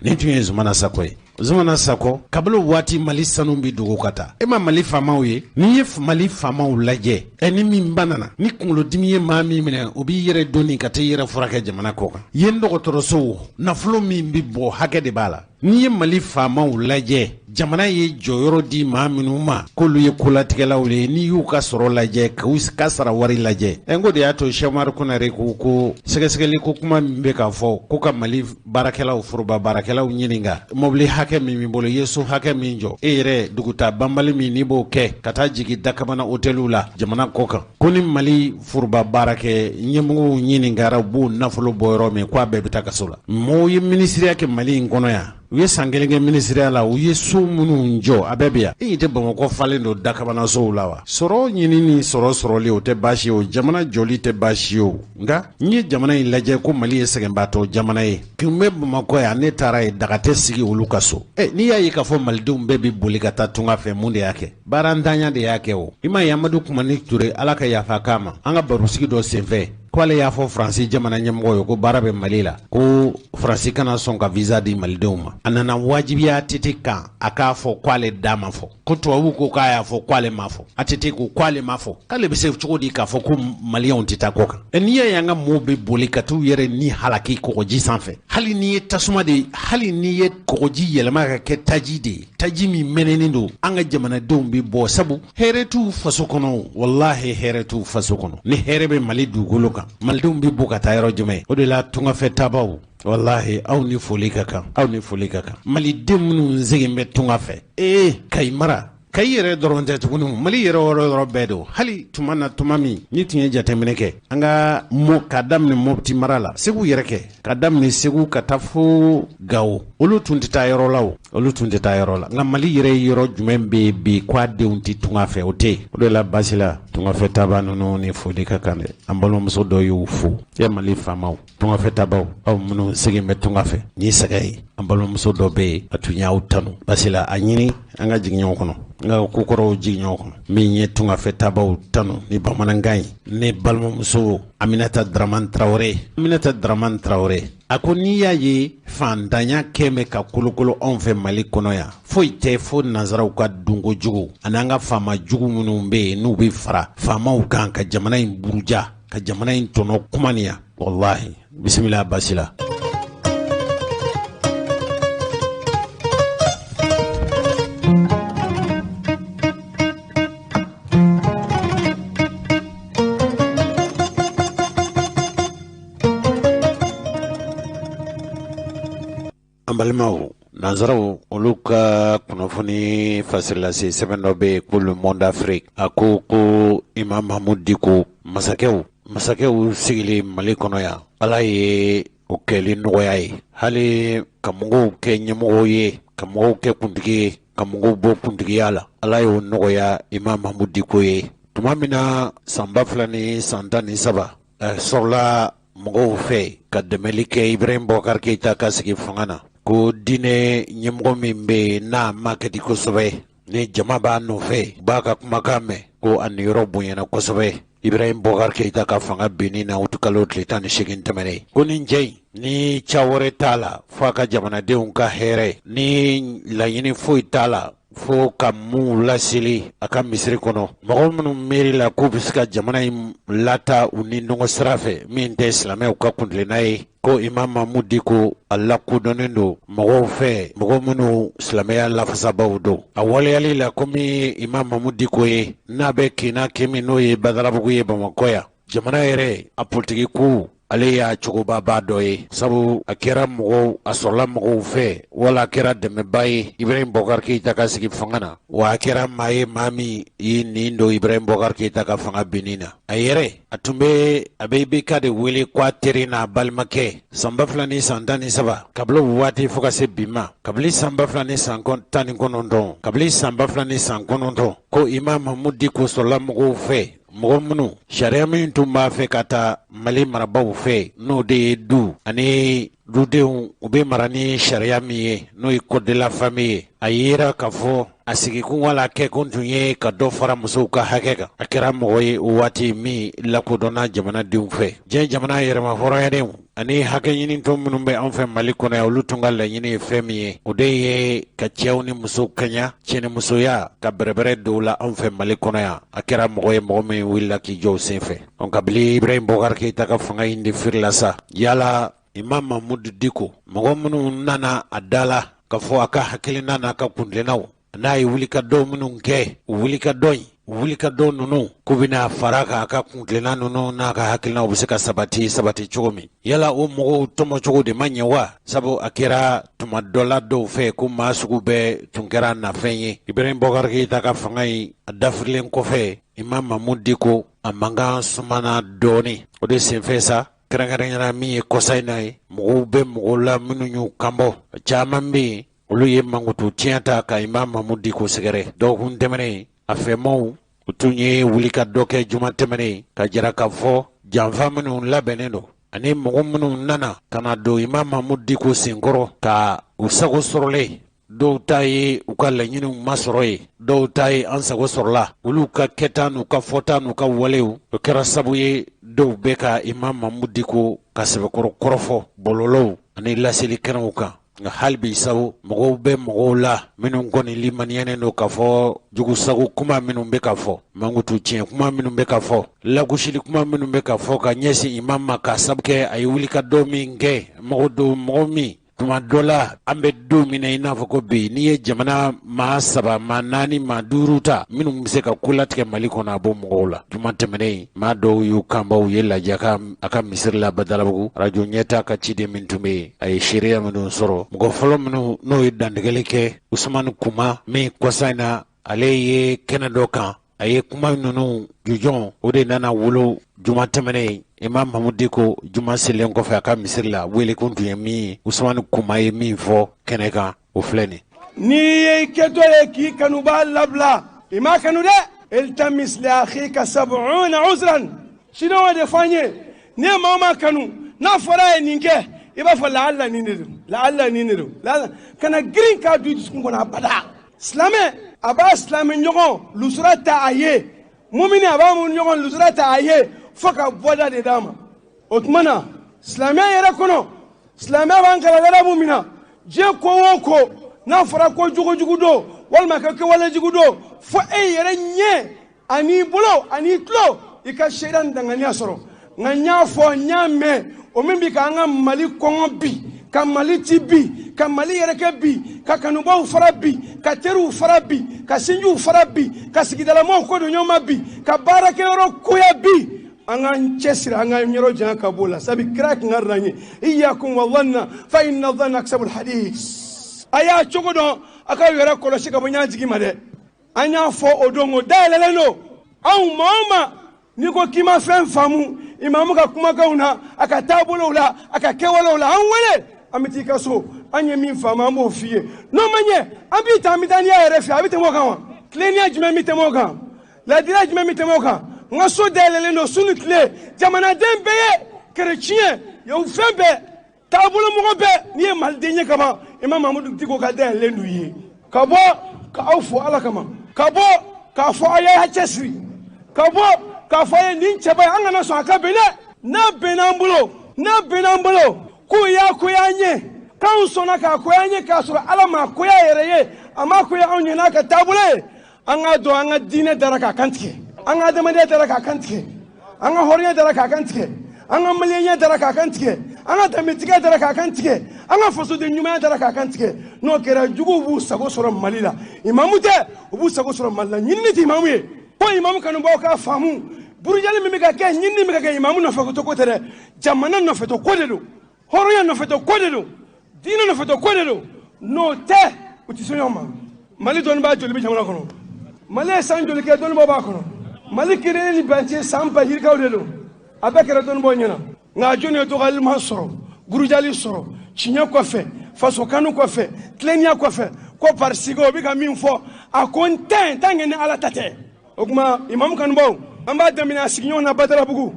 Ne tun ye Zumana Sako ye. Zumana Sako kabalo waati Mali sanu bi dugu ka taa e ma Mali faamaw ye n'i ye Mali faamaw lajɛ ni min banana ni kunkolodimi ye maa min minɛ o b'i yɛrɛ donni ka taa i yɛrɛ furakɛ jamana kɔ kan yen dɔgɔtɔrɔsow nafolo min bi bɔ hakɛ de b'a la n'i ye Mali faamaw lajɛ jamana ye jɔyɔrɔ di maa minnu ma k'olu ye kolatigɛlaw ye n'i y'u ka sɔrɔ lajɛ ka sara wari lajɛ ngo de y'a to Sɛmari Konare ko sɛgɛsɛgɛli ko kuma min bɛ k'a fɔ ko ka Mali baarakɛlaw foroba baarakɛlaw ɲininka mobili hakɛ min bolo yeso hakɛ min jɔ e yɛrɛ duguta banbali min n'i b'o kɛ ka taa jigi dakabana hôteliw la jamana kɔ kan ko ni Mali foroba baarakɛ ɲɛmɔgɔw ɲininkara b'o nafolo bɔ yɔrɔ min k'a bɛɛ bɛ taa kaso la mɔgɔw ye minisiriya kɛ Mali in kɔnɔ yan u ye san kelen kɛ minisiriya la u ye so minnu jɔ a bɛɛ bɛ yan e tɛ Bamakɔ falen don dakabanasow la wa sɔrɔ ɲini ni sɔrɔli o tɛ baasi o jamana jɔli tɛ baasi o nka n ye jamana in lajɛ ko Mali ye sɛgɛnbaatɔ jamana ye kun bɛ Bamakɔ yan ne taara ye daga tɛ sigi olu ka so n'i y'a ye k'a fɔ malidenw bɛɛ bɛ boli ka taa tunga fɛ mun de y'a kɛ baarantanya de y'a kɛ o i ma ye Amadu Kumani Ture Ala ka yafa k'a ma an ka barosigi dɔ senfɛ k'ale y'a fɔ Faransi jamana ɲɛmɔgɔ ye ko baara bɛ Mali la ko Faransi kana sɔn ka visa di malidenw ma a nana wajibiya ATT kan a k'a fɔ k'ale da ma fɔ ko tubabu ko k'a y'a fɔ k'ale ma fɔ ATT ko k'ale ma fɔ k'ale bɛ se cogo di k'a fɔ ko maliyɛnw tɛ taa kɔ kan n'i y'a ye an ka mɔɔw bɛ boli ka t'u yɛrɛ ni halaki kɔgɔji sanfɛ hali n'i ye tasuma de hali n'i ye kɔgɔji yɛlɛma ka kɛ taji de ye taji min mɛnɛnen don an ka jamanadenw bɛ bɔ sabu hɛrɛ t'u faso kɔnɔ wallahi hɛrɛ t'u faso kɔnɔ ni hɛrɛ bɛ Mali dugukolo kan malidenw bɛ bɔ ka taa yɔrɔ jumɛn o de la tungafɛ tabaw wallahi aw ni foli ka kan malidenw minnu segin bɛ tunga fɛ Kayi mara Kayi yɛrɛ dɔrɔn tɛ tuguni Mali yɛrɛ yɔrɔ bɛɛ don hali tuma na tuma min ni tun ye jateminɛ kɛ an ka ka daminɛ Mopti mara la Segu yɛrɛ kɛ ka daminɛ Segu ka taa fo Gawo olu tun tɛ taa yɔrɔ la nka Mali yɛrɛ yɔrɔ jumɛn bɛ bi k'a denw tɛ tunga fɛ o tɛ o de la basi la tunga fetaba nunu ni fodi ka kan dɛ an balimamuso dɔ y'u fo cɛ Mali faamaw tunga fɛtabaw aw minnu segin bɛ tunga fɛ ni sɛgɛ ye an balimamuso dɔ bɛ yen a tun y'aw tanu basila a ɲini an ka jigin ɲɔgɔn kɔnɔ an ka kokɔrɔw jigin ɲɔgɔn kɔnɔ min ye tunga fɛtabaw tanu ni bamanankan ye ne balimamuso Aminata Dramane Traoré a ko n'i y'a ye fantanya kɛmɛ ka kolokolo anw fɛ Mali kɔnɔ yan foyi tɛ fo nanzaraw ka dunko jugu an'an ka faama jugu minnu bɛ yen n'u bɛ fara faamaw kan ka jamana in buruja ka jamana in tɔnɔ kumaniya wallahi bisimila basila an balimaw nanzaraw olu ka kunnafoni fasilase sɛbɛn dɔ bɛ ko Le Monde Afrique a ko Imam Mahmud Dicko masakɛw sigilen Mali kɔnɔ yan ala ye o kɛli nɔgɔya ye hali ka mɔgɔw kɛ ɲɛmɔgɔw ye ka mɔgɔw kɛ kuntigi ye ka mɔgɔw bɔ kuntigiya la ala y'o nɔgɔya Imam Mahmud Dicko ye tuma min na san 2013 sɔrɔla mɔgɔw fɛ ka dɛmɛli kɛ Ibrahim Boubacar Keïta ka sigi fanga na ko diinɛ ɲɛmɔgɔ min bɛ yen n'a ma kɛ di kosɛbɛ ni jama b'a nɔfɛ b'a ka kumakan mɛn ko a niyɔrɔ bonyana kosɛbɛ Ibrahim Boubacar Keïta ka fanga binni na kalo tile 18 tɛmɛnen ko nin cɛ in ni ca wɛrɛ t'a la fo a ka jamanadenw ka hɛrɛ ni laɲini foyi t'a la fo ka mun laseli a ka misiri kɔnɔ mɔgɔ minnu miiri la k'u bɛ se ka jamana in lata u ni ɲɔgɔn sira fɛ min tɛ silamɛw ka kuntilenna ye ko Imam Mahmud Dicko a lakodɔnnen don mɔgɔw fɛ mɔgɔ minnu silamɛya lafasabaw don a waleyali la komi Imam Mahmud Dicko ye n'a bɛ kina kimi n'o ye Badalabugu ye Bamakɔ yan jamana yɛrɛ a politiki ko ale y'a cogobaba dɔ ye sabu a kɛra mɔgɔw a sɔrɔla mɔgɔw fɛ wala a kɛra dɛmɛba ye Ibrahim Boubacar Keïta ka sigi fanga na wa a kɛra maa ye maa min ye nin don Ibrahim Boubacar Keïta ka fanga binni na a yɛrɛ a tun bɛ a bɛ IBK de wele k'a teri n'a balimakɛ san 2013 kabila o waati fo ka se bi ma kabili san 2019 kabili san 2019 ko Imam Mahmud Dicko sɔrɔla mɔgɔw fɛ mɔgɔ minnu sariya min tun b'a fɛ ka taa Mali marabaw fɛ n'o de ye du ani dudenw u bɛ mara ni sariya min ye n'o ye code de la famille ye a yera k'a fɔ a sigikun wala kɛkun tun ye ka dɔ fara musow ka hakɛ kan a kɛra mɔgɔ ye o waati min lakodɔnna jamanadenw fɛ diɲɛ jamana yɛrɛma hɔrɔnyadenw ani hakɛ ɲinitɔ minnu bɛ an fɛ Mali kɔnɔ yan olu tun ka laɲini ye fɛn min ye o de ye ka cɛw ni musow kaɲa cɛnimusoya ka bɛrɛbɛrɛ don la an fɛ Mali kɔnɔ yan a kɛra mɔgɔ ye mɔgɔ min wulila k'i jɔ o senfɛ kabili Ibrahim Boubacar Keïta ka fanga in de firila sa yala Imam Mahmud Dicko mɔgɔ minnu nana a da la ka fɔ a ka hakilina n'a ka kuntilennaw n'a ye wulikajɔ minnu kɛ wulikajɔ ninnu k'u bɛna fara k'a ka kuntilenna ninnu n'a ka hakilinaw bɛ se ka sabati cogo min yala o mɔgɔw tɔmɔcogo de ma ɲɛ wa sabu a kɛra tuma dɔ la dɔw fɛ ko maa sugu bɛɛ tun kɛra nafɛn ye Ibrahim Boubacar Keïta ka fanga in a dafirilen kɔfɛ Imam Mahmud Dicko a mankan sumana dɔɔni o de senfɛ sa kɛrɛnkɛrɛnyana min ye kɔsa in na ye mɔgɔw bɛ mɔgɔw la minnu y'u kanbɔ caman bɛ yen olu ye mankutu tiɲɛ ta ka Imam Mahmud Dicko sɛgɛrɛ dɔgɔkun tɛmɛnen a fɛmaw u tun ye wulikajɔ kɛ juma tɛmɛnen ka jira k'a fɔ janfa minnu labɛnnen don ani mɔgɔ minnu nana ka na don Imam Mahmud Dicko senkɔrɔ ka u sago sɔrɔlen dɔw ta ye u ka laɲiniw ma sɔrɔ ye dɔw ta ye an sago sɔrɔla olu ka kɛta n'u ka fɔta n'u ka walew o kɛra sabu ye dɔw bɛ ka Imam Mahmud Dicko ka sɛbɛkɔrɔ kɔrɔfɔ bɔlɔlɔw ani laseli kɛnɛw kan nka hali bi sabu mɔgɔw bɛ mɔgɔw la minnu kɔni limaniyɛnen don k'a fɔ jugusago kuma minnu bɛ ka fɔ mankutu tiɲɛ kuma minnu bɛ ka fɔ lagosili kuma minnu bɛ ka fɔ ka ɲɛsin imam ma k'a sabu kɛ a ye wulikajɔ min kɛ mɔgɔ min tuma dɔ la an bɛ don min na i n'a fɔ ko bi n'i ye jamana maa 3 maa 4 maa 5 ta minnu bɛ se ka ko latigɛ Mali kɔnɔ a bɔ mɔgɔw la juma tɛmɛnen maa dɔw y'u kanbɔ u ye lajɛ a ka misiri la Badalabugu radio ɲɛta ka ciden min tun bɛ yen a ye seereya minnu sɔrɔ mɔgɔ fɔlɔ minnu n'o ye dantigɛli kɛ Usumani Kuma min kɔsa in na ale ye kɛnɛ dɔ kan a ye kuma ninnu jujɔn o de nana wolo juma tɛmɛnen Imam Mahmud Dicko juma selen kɔfɛ a ka misiri la wele kun tun ye min ye Usumani Kuma ye min fɔ kɛnɛ kan o filɛ nin n'i ye kɛtɔ ye k'i kanuba labila i ma kanu dɛ التمس لأخيك 70 عذرا شنو هذا فاني ني ماما كانوا نافرا نينكه يبقى فلعل نينيرو لا كان جرين كادو يسكن كنا بدا سلامه ابا سلامه نيغو لسرata aye mumini aba mun nyogo luzrata aye foka boda de dama otmana slamia yere kono slamia bankala dara mumina je ko wonko na fara ko jugo do walma ka ke wala jugo do fo e yere nye ani bulo ani tlo ika shedan dangani asoro nganya fo nyame o mimbi ka nga mali kongo bi ka mali tibi ka mali yere ke bi ka kanuba fara bi ka teru fara bi ka sinju fara bi ka sigidala mo ko do nyoma bi ka barake ro kuya bi anga nchesira anga nyero jana kabula sabi crack ngaranye iyakum wallanna fa inna dhanna aksabu alhadith aya chogodo aka yera koloshi ka bonya jigi made anya fo odongo dalele no au mama niko kima fen famu imamu ka kuma kauna aka tabulo la aka kewalo la anwele amitika so anye min fama mo fie no manye abita midani ya refi abita mo kan klenia jime mitemo kan la dira jime mitemo kan ngaso delele no sunu kle jamana dembeye chrétien yo fembe tabulo mo be ni maldenye kama imam mamadou tiko ka delele nuyi kabo ka awfu ala kama kabo ka fo aya hachesri kabo ka fo ni cheba angana so aka bele na benambulo ku ya nye kan so na ka ku ya nye ka so ala ma ku ya yereye ama ku ya onye na ka tabule anga do anga dine daraka kantike anga demande daraka kantike anga horiya daraka kantike anga maliya daraka kantike anga tamitika daraka kantike anga faso de nyuma daraka kantike no kera jugu bu sago soro malila imamute bu sago soro malila nyinni ti imamu ye ko imamu kanu ba ka famu burujali mi ga ke nyinni mi ga ke imamu no fago to ko tere jamana no feto ko dedo horiya no feto ko dedo dino no feto ko dedo no te utisonyoma mali don ba joli bi jamana kono mali san joli ke don ba kono mali kire ni banche sampa hirka dedo abakere don bo nyina nga joni to gal masoro burujali soro chinya ko fe faso kanu ko fe tlenia ko fe ko parsigo bi ka min fo akonten tangene ala tate okuma imam kanu bo amba demina signyo na badara bugu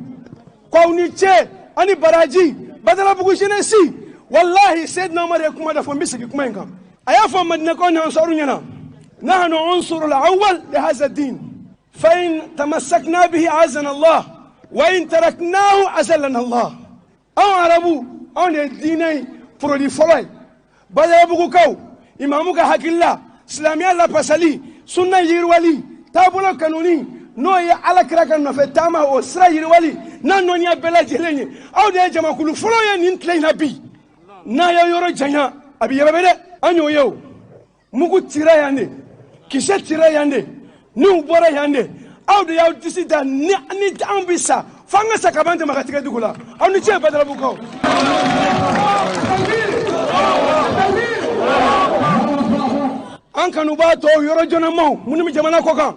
ko ni che ani baraji badara bugu jenesi wallahi sayyidna umar yakuma da fo misiki kuma enka aya fo madina ko na ansaru nyana nahnu unsur al-awwal li hadha ad-din fa in tamassakna bihi azana Allah wa in taraknahu azallana Allah aw arabu aw ne dinai prodi folay badara bugu kaw imamu ka hakilla islamiyya la pasali sunna yirwali tabula kanuni no ya ala kraka no fe tama o sra yirwali nan no nya bela jelenye aw de jama kulu folo ya nin tleina bi na ya yoro janya abi yebede anyo yew mugu tira yande kise tira yande nu bora yande aw de yaw disida ni ambisa fanga sakabante makatika dugula aw ni che badala buko an kanu ba to yoro jona mo muni mi jamana ko kan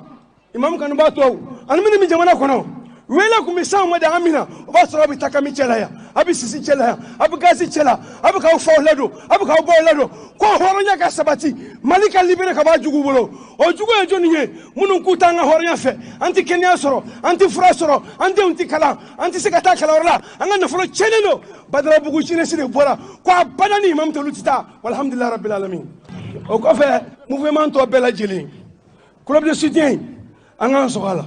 imam kanu ba to an muni mi jamana ko no wela ku mi sa mo da amina ba so bi takami chela ya abi sisi chela ya abi gazi chela abi ka fo ledo abi ka bo ledo ko horonya ka sabati malika libere ka ba jugu bolo o jugu e joni ye munun ku tanga horonya fe anti kenya soro anti fra soro anti unti kala anti sekata kala orla anga no folo chelelo badra bugu chine sire bora ko abadani imam to lutita walhamdulillah rabbil alamin o ko fe mouvement to bela jeli club de soutien anga sokala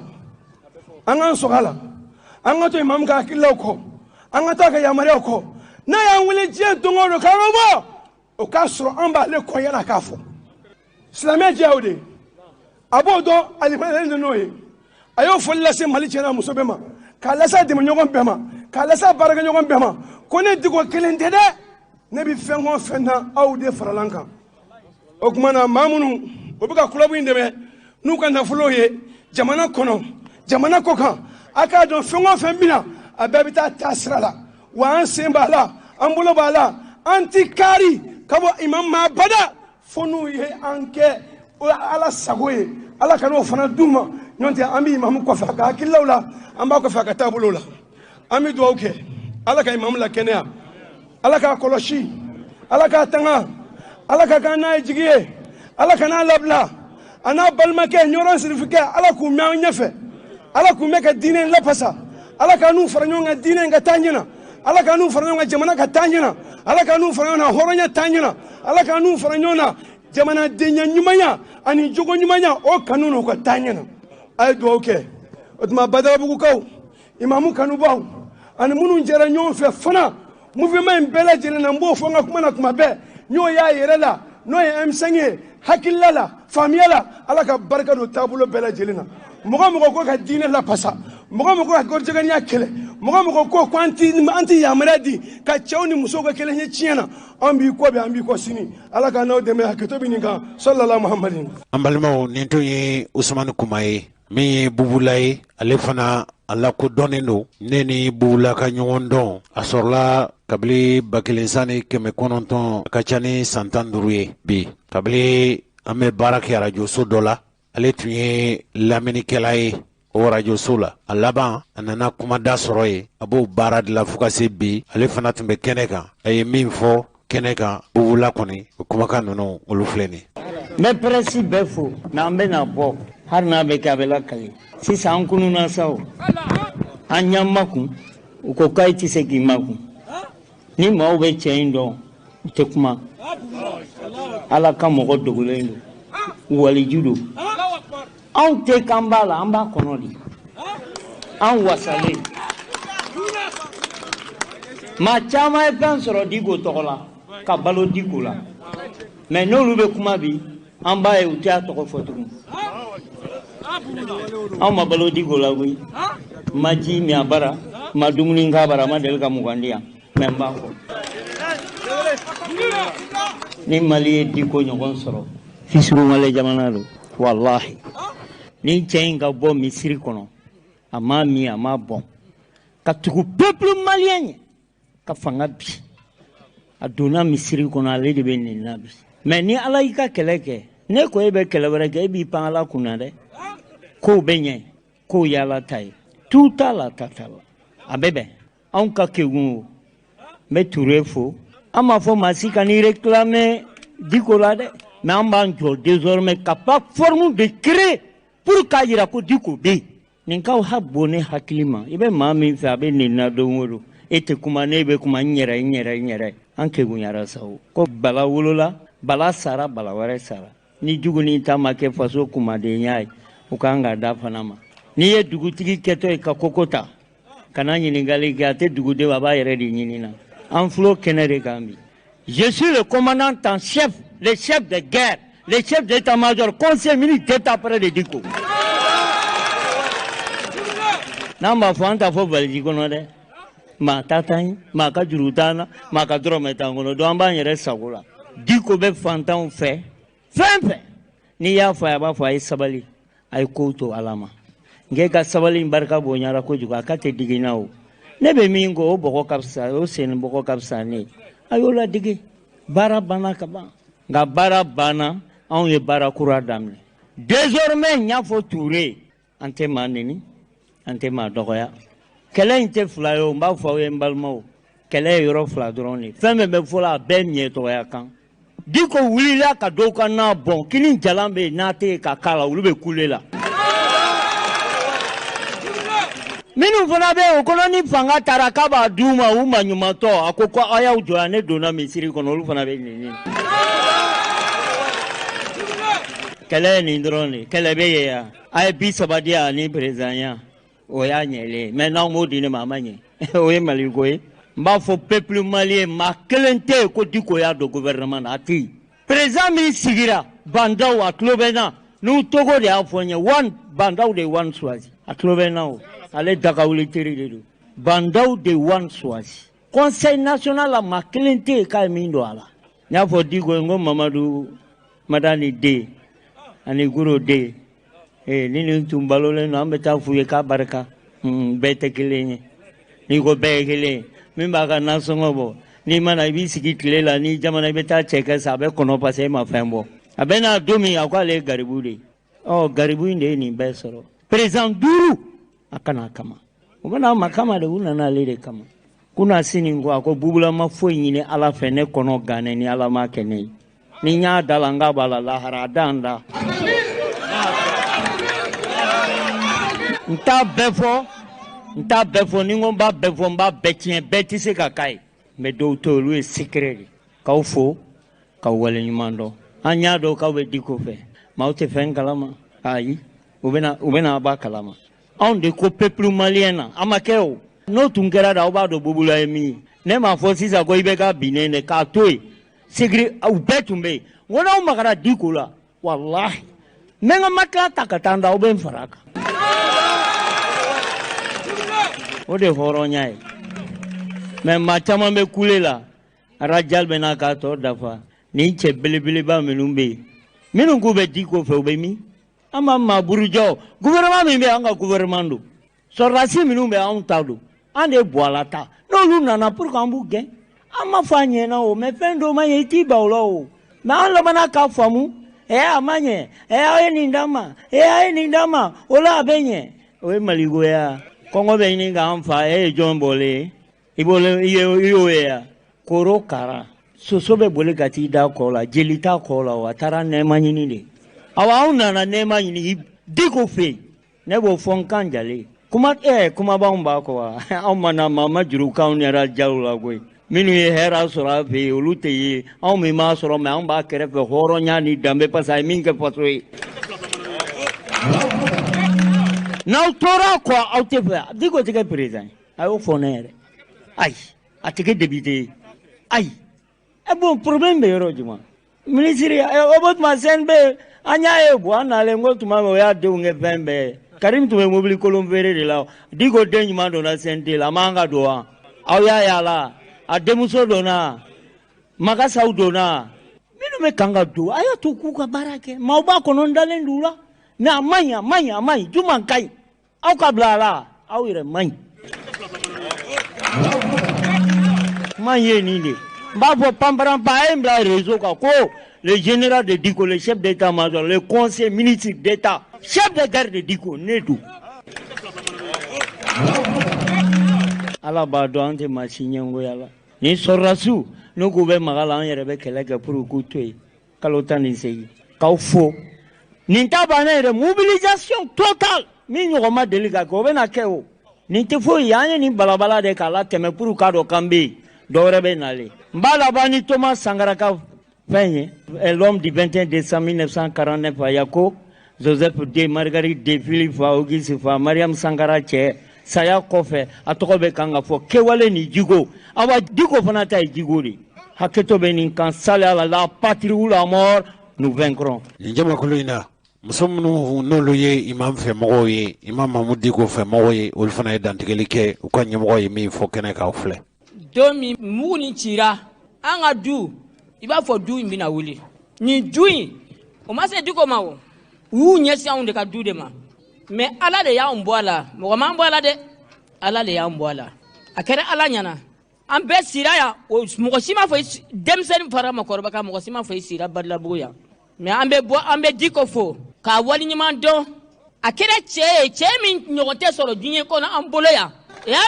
anga to imam ka kilo ko anga to ka yamare ko na ya wele je dongoro ka robo o ka soro amba le ko yara ka fo islamia jawde abodo alimane noye ayo folla se mali chena musobema kala sa de nyogon bema kala sa baraga nyogon bema ko ne digo kelende de ne bi fengo fenna awde faralanka o kuma na mamunu o bika club indeme nu kan na floye jamana kono jamana koka aka don fengo fembina ababita tasrala wa ansemba la ambulo bala antikari kabo imam ma bada fonu ye anke ala sagoye ala kanu fana duma nyonte ami imam ko fa ka kilawla amba ko fa ka tabulola ami do oke ala ka imam la kenya ala ka koloshi ala ka tanga ala ka kana jigiye ala kana labla ana balmakɛ ɲɔgɔn sirifikɛ ala k'u mɛn an ɲɛfɛ ala k'u mɛn ka diinɛ in lapasa ala ka n'u fara ɲɔgɔn kan diinɛ in ka taa ɲɛna ala ka n'u fara ɲɔgɔn kan jamana ka taa ɲɛna ala ka n'u fara ɲɔgɔn kan hɔrɔnya taa ɲɛna ala ka n'u fara ɲɔgɔn kan jamanadenya ɲumanya ani jogo ɲumanya o kanu n'u ka taa ɲɛna a ye dugawu kɛ o tuma badalabugukaw imamu kanubaw ani minnu jɛra ɲɔgɔn fɛ fana mouvement in bɛɛ lajɛlen na n b'o fɔ n ka kuma na kuma bɛɛ n'o y'a yɛrɛ la n'o ye M5 ye hakilila la faamuya la ala ka barika don taabolo bɛɛ lajɛlen na mɔgɔ mɔgɔ ko ka diinɛ lapasa mɔgɔ mɔgɔ ka gɔrijɛgɛniya kɛlɛ mɔgɔ mɔgɔ ko an ti yamaruya di ka cɛw ni musow ka kɛlɛ ɲɛ tiɲɛ na an b'i kɔ bi an b'i kɔ sini ala ka n'aw dɛmɛ hakɛto bɛ nin kan sallallahu muhammadin. An balimaw nin tun ye Usumani Kuma ye min ye Bubula ye ale fana a lakodɔnnen don ne ni Bubula ka ɲɔgɔn dɔn a sɔrɔla kabili 1900 a ka ca ni san 15 ye bi kabili an bɛ baara kɛ arajoso dɔ la ale tun ye lamɛnnikɛla ye o arajoso la a laban a nana kumada sɔrɔ ye a b'o baara de la fo ka se bi ale fana tun bɛ kɛnɛ kan a ye min fɔ kɛnɛ kan Bubula kɔni o kumakan ninnu olu filɛ nin n bɛ prɛsi bɛɛ fo n'an bɛna bɔ hali n'a bɛ kɛ a bɛ lakale sisan an kununa sa o an ɲan makun u ko k'a tɛ se k'i makun ni maaw bɛ cɛ in dɔn u tɛ kuma ala ka mɔgɔ dogolen don waliju don anw tɛ k'an b'a la an b'a kɔnɔ de an wasalen maa caman ye fɛn sɔrɔ Diko tɔgɔ la ka balo Diko la mais n'olu bɛ kuma bi an b'a ye u tɛ a tɔgɔ fɔ tugun anw ma balo Diko la koyi ma ji min a bara ma dumuni k'a bara ma deli ka mugan di yan mais n b'a fɔ ni Mali ye Diko ɲɔgɔn sɔrɔ Fisurumale jamana don walahi ni cɛ in ka bɔ misiri kɔnɔ a m'a min a m'a bɔn ka tugu peuple malien ɲɛ ka fanga bi a donna misiri kɔnɔ ale de bɛ nin na bi mais ni ala y'i ka kɛlɛ kɛ ne ko e bɛ kɛlɛ wɛrɛ kɛ e b'i pan ala kunna dɛ kow bɛ ɲɛ kow ye ala ta ye tu t'a la ta t'a la a bɛ bɛn anw ka kegun o n bɛ Ture fo an m'a fɔ maa si ka n'i réclamer Diko la dɛ mais an b'an jɔ désormais ka plateforme de créer pour k'a jira ko Diko bɛ yen nin kaw ha bon ne hakili ma i bɛ maa min fɛ a bɛ nin na don o don e tɛ kuma ne bɛ kuma n yɛrɛ an kegunyara sa o ko Bala wolola Bala sara Bala wɛrɛ sara ni juguni ta ma kɛ faso kumadenya ye u kan ka da fana ma n'i ye dugutigi kɛtɔ ye ka koko ta kana ɲininkali kɛ a tɛ dugudenw a b'a yɛrɛ de ɲini na an filɛ kɛnɛ de kan bi je suis le commandant en chef le chef de guerre le chef d'état-major conseil militaire après de Diko n'an b'a fɔ an t'a fɔ valise kɔnɔ dɛ maa ta t'an ye maa ka juru t'an na maa ka dɔrɔmɛ t'an kɔnɔ donc an b'an yɛrɛ sago la Diko bɛ fantanw fɛ fɛn fɛn n'i y'a fɔ a b'a fɔ a ye sabali a ye kow to ala ma nka ka sabali in barika bonyara kojugu a ka tɛ digi na o ne bɛ min ko o bɔgɔ ka fisa o sen bɔgɔ ka fisa ne ye a y'o ladege baara banna ka ban nka baara banna anw ye baara kura daminɛ désormais n y'a fɔ Ture an tɛ maa neni an tɛ maa dɔgɔya kɛlɛ in tɛ fila ye o n b'a fɔ aw ye n balimaw kɛlɛ ye yɔrɔ fila dɔrɔn de fɛn bɛɛ bɛ fɔ la a bɛɛ ɲɛ tɔgɔya kan Diko wulila ka dɔw ka n'a bɔn kini jalan bɛ yen n'a tɛ yen ka k'a la olu bɛ kule la minnu fana bɛ yen o kɔnɔ ni fanga taara k'a b'a d'u ma u maɲumantɔ a ko aw y'aw jɔ yan ne donna misiri kɔnɔ olu fana bɛ nin kɛlɛ ye nin dɔrɔn de kɛlɛ bɛ yen yan a ye 30 di yan ni président ya o y'a ɲɛlen mais n'aw m'o di ne ma a ma ɲɛ o ye Mali ko ye n b'a fɔ peuple malien maa kelen tɛ yen ko Diko y'a don gouvernement na a tɛ yen président min sigira bandaw a tulo bɛ n na n'u Togo de y'a fɔ n ye bandaw de wan choisi a tulo bɛ n na o ale dagawuli teri de don bandaw de wan choisi conseil national la maa kelen tɛ yen k'a ye min don a la n y'a fɔ Diko n ko Mamadu Madani den ani Guro den ni nin tun balolen don an bɛ taa f'u ye k'a barika bɛɛ tɛ kelen ye n'i ko bɛɛ ye kelen ye min b'a ka nasɔngɔ bɔ n'i mana i b'i sigi tile la ni jamana i bɛ taa cɛ kɛ sa a bɛ kɔnɔ parce que e ma fɛn bɔ a bɛ n'a don min a ko ale ye garibu de ye garibu in de ye nin bɛɛ sɔrɔ président 5 a kana kama u bɛna a ma kama de u nana ale de kama kuna sini ko a ko Bubula ma foyi ɲini ala fɛ ne kɔnɔ gannen ni ala ma kɛ ne ye ni n y'a da la n k'a b'a la lahara a da n da nta befo ningo ba befo ba betien betise kakai me do to lu secret ka ufo ka wale nyumando anya do ka we diko fe ma ute fen kalama ai ubena ba kalama on de ko peuple malien amakeo no tungera da oba do bubula emi ne ma fo sisa ko ibeka binene ka toy secret au betumbe wona magara diko la wallahi menga maka takatanda oben faraka ode horonya me machama me kulela rajal benaka to dafa ni che belebele ba menumbe minungu be diko fe obemi ama maburujo gouvernement mi be anga gouvernement do so rasi minumbe an tado ande boalata no luna na pour kambu gen ama fanye na o me fendo ma yiti ba lo na an lo manaka famu amanye aye nindama ola benye we maligo ya kongo be ni ga amfa jombole ibole iyo ya koro kara sosobe bole gati da kola jelita kola watara nema nyini ni awa una na nema nyini diko fe nebo fonkan jale kuma ba umba ko amma na mama juru kauni ra jawla goy minu ye hera sura fe ulute ye aw mi ma sura ma amba kere fe horo nya ni dambe pasai minke pasoi na tora ko auto fe diko tige president ayo fonere ai atike debite ai bon problème be yoro juma ministry obot ma senbe anya e bo anale ngotuma mo ya de unge pembe karim tume mobili kolomvere de la diko denyi mando na sente la manga doa aw ya la ademuso dona maga saudona minu me kanga do aya to kuka barake mauba kono ndale ndula na manya juma kai au kablala au ire manya manye ninde mbavo pambaran pa embla réseau ka ko le général de Diko, le chef d'état-major, le conseiller ministre d'état, chef de garde de Diko, Nedou. Ala ba do ante machine ngo yala. Ni sorasu no go be magala an yere be keleke pour kutoy. Kalota ni sey. Ka fo. Ni tabana de mobilisation totale. Ni nyoma delika ko be na keo. Ni te fo yanye ni balabala de kala teme pour ka do kambe. Do rebe nale. Mbala bani Thomas Sankara ka Fenye, l'homme du 21 décembre 1949 à Yako, Joseph D. Marguerite D. Philippe Auguste Fa, Mariam Sankara Che, Saya Kofe, Atokobe Kanga Fo, Kewale ni Jigo, Awa Diko Fanata et Jigori, Haketo Beninkan, Salah la patrie ou la mort, nous vaincrons. Njama Kolina, Musomno no loye imam fe moye, imam Mahmoud Diko fe moye, Ulfana Dantigelike, Ukanyamoye mi fokene ka ofle. Domi Muni Chira, Anga du. Iba fo du imbina wuli ni dui o ma se diko ma wo wu nyesi awun de ka du de ma mais ala de ya umboala mo ma umboala de ala le ya umboala akere ala nyana an be sira ya o mo sima fo demsen fara ma korba ka mo sima fo sira badla buya mais an be diko fo ka wali nyman do akere che min nyogote soro dunye ko na ambolo ya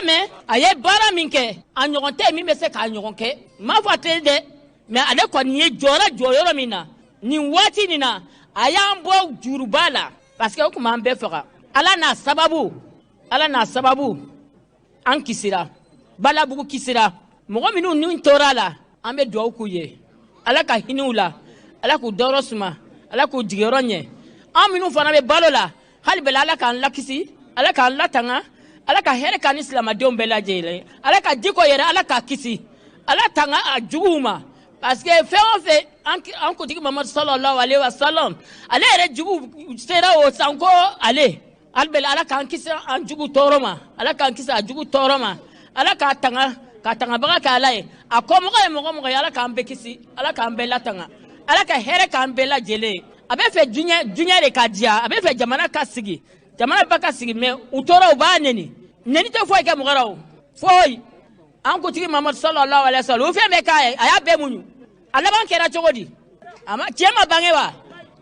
me aye bara minke an nyogote mi be se ka nyogonke ma fate de mais ale ko ni jora joyoro mina ni wati nina ayambo jurubala parce que ko man be faka ala na sababu an kisira bala bugu kisira mo minu ni torala ambe do ku ye ala ka hinula ala ku dorosuma ala ku jigeronye aminu fana be balola hal bela ala kan lakisi ala kan latanga ala ka here kan islam adom bela jele ala ka diko yere ala ka kisi ala tanga ajuma parce que fait en côté Muhammad sallallahu alayhi wa sallam ale re jugu sera o sanko ale albel ala kan kisa an jugu toroma ala kan kisa jugu toroma ala ka tanga baga ka ala akomo mo ala kan be kisi ala kan be latanga ala ka here kan be la jele abe fe dunya de ka dia abe fe jamana ka sigi jamana ba ka sigi mais utoro ba neni te foi ka mo garaw foi an ko tigi Muhammad sallallahu alaihi wasallam o fe me kai aya be munyu ala ban kera chogodi ama chema bangewa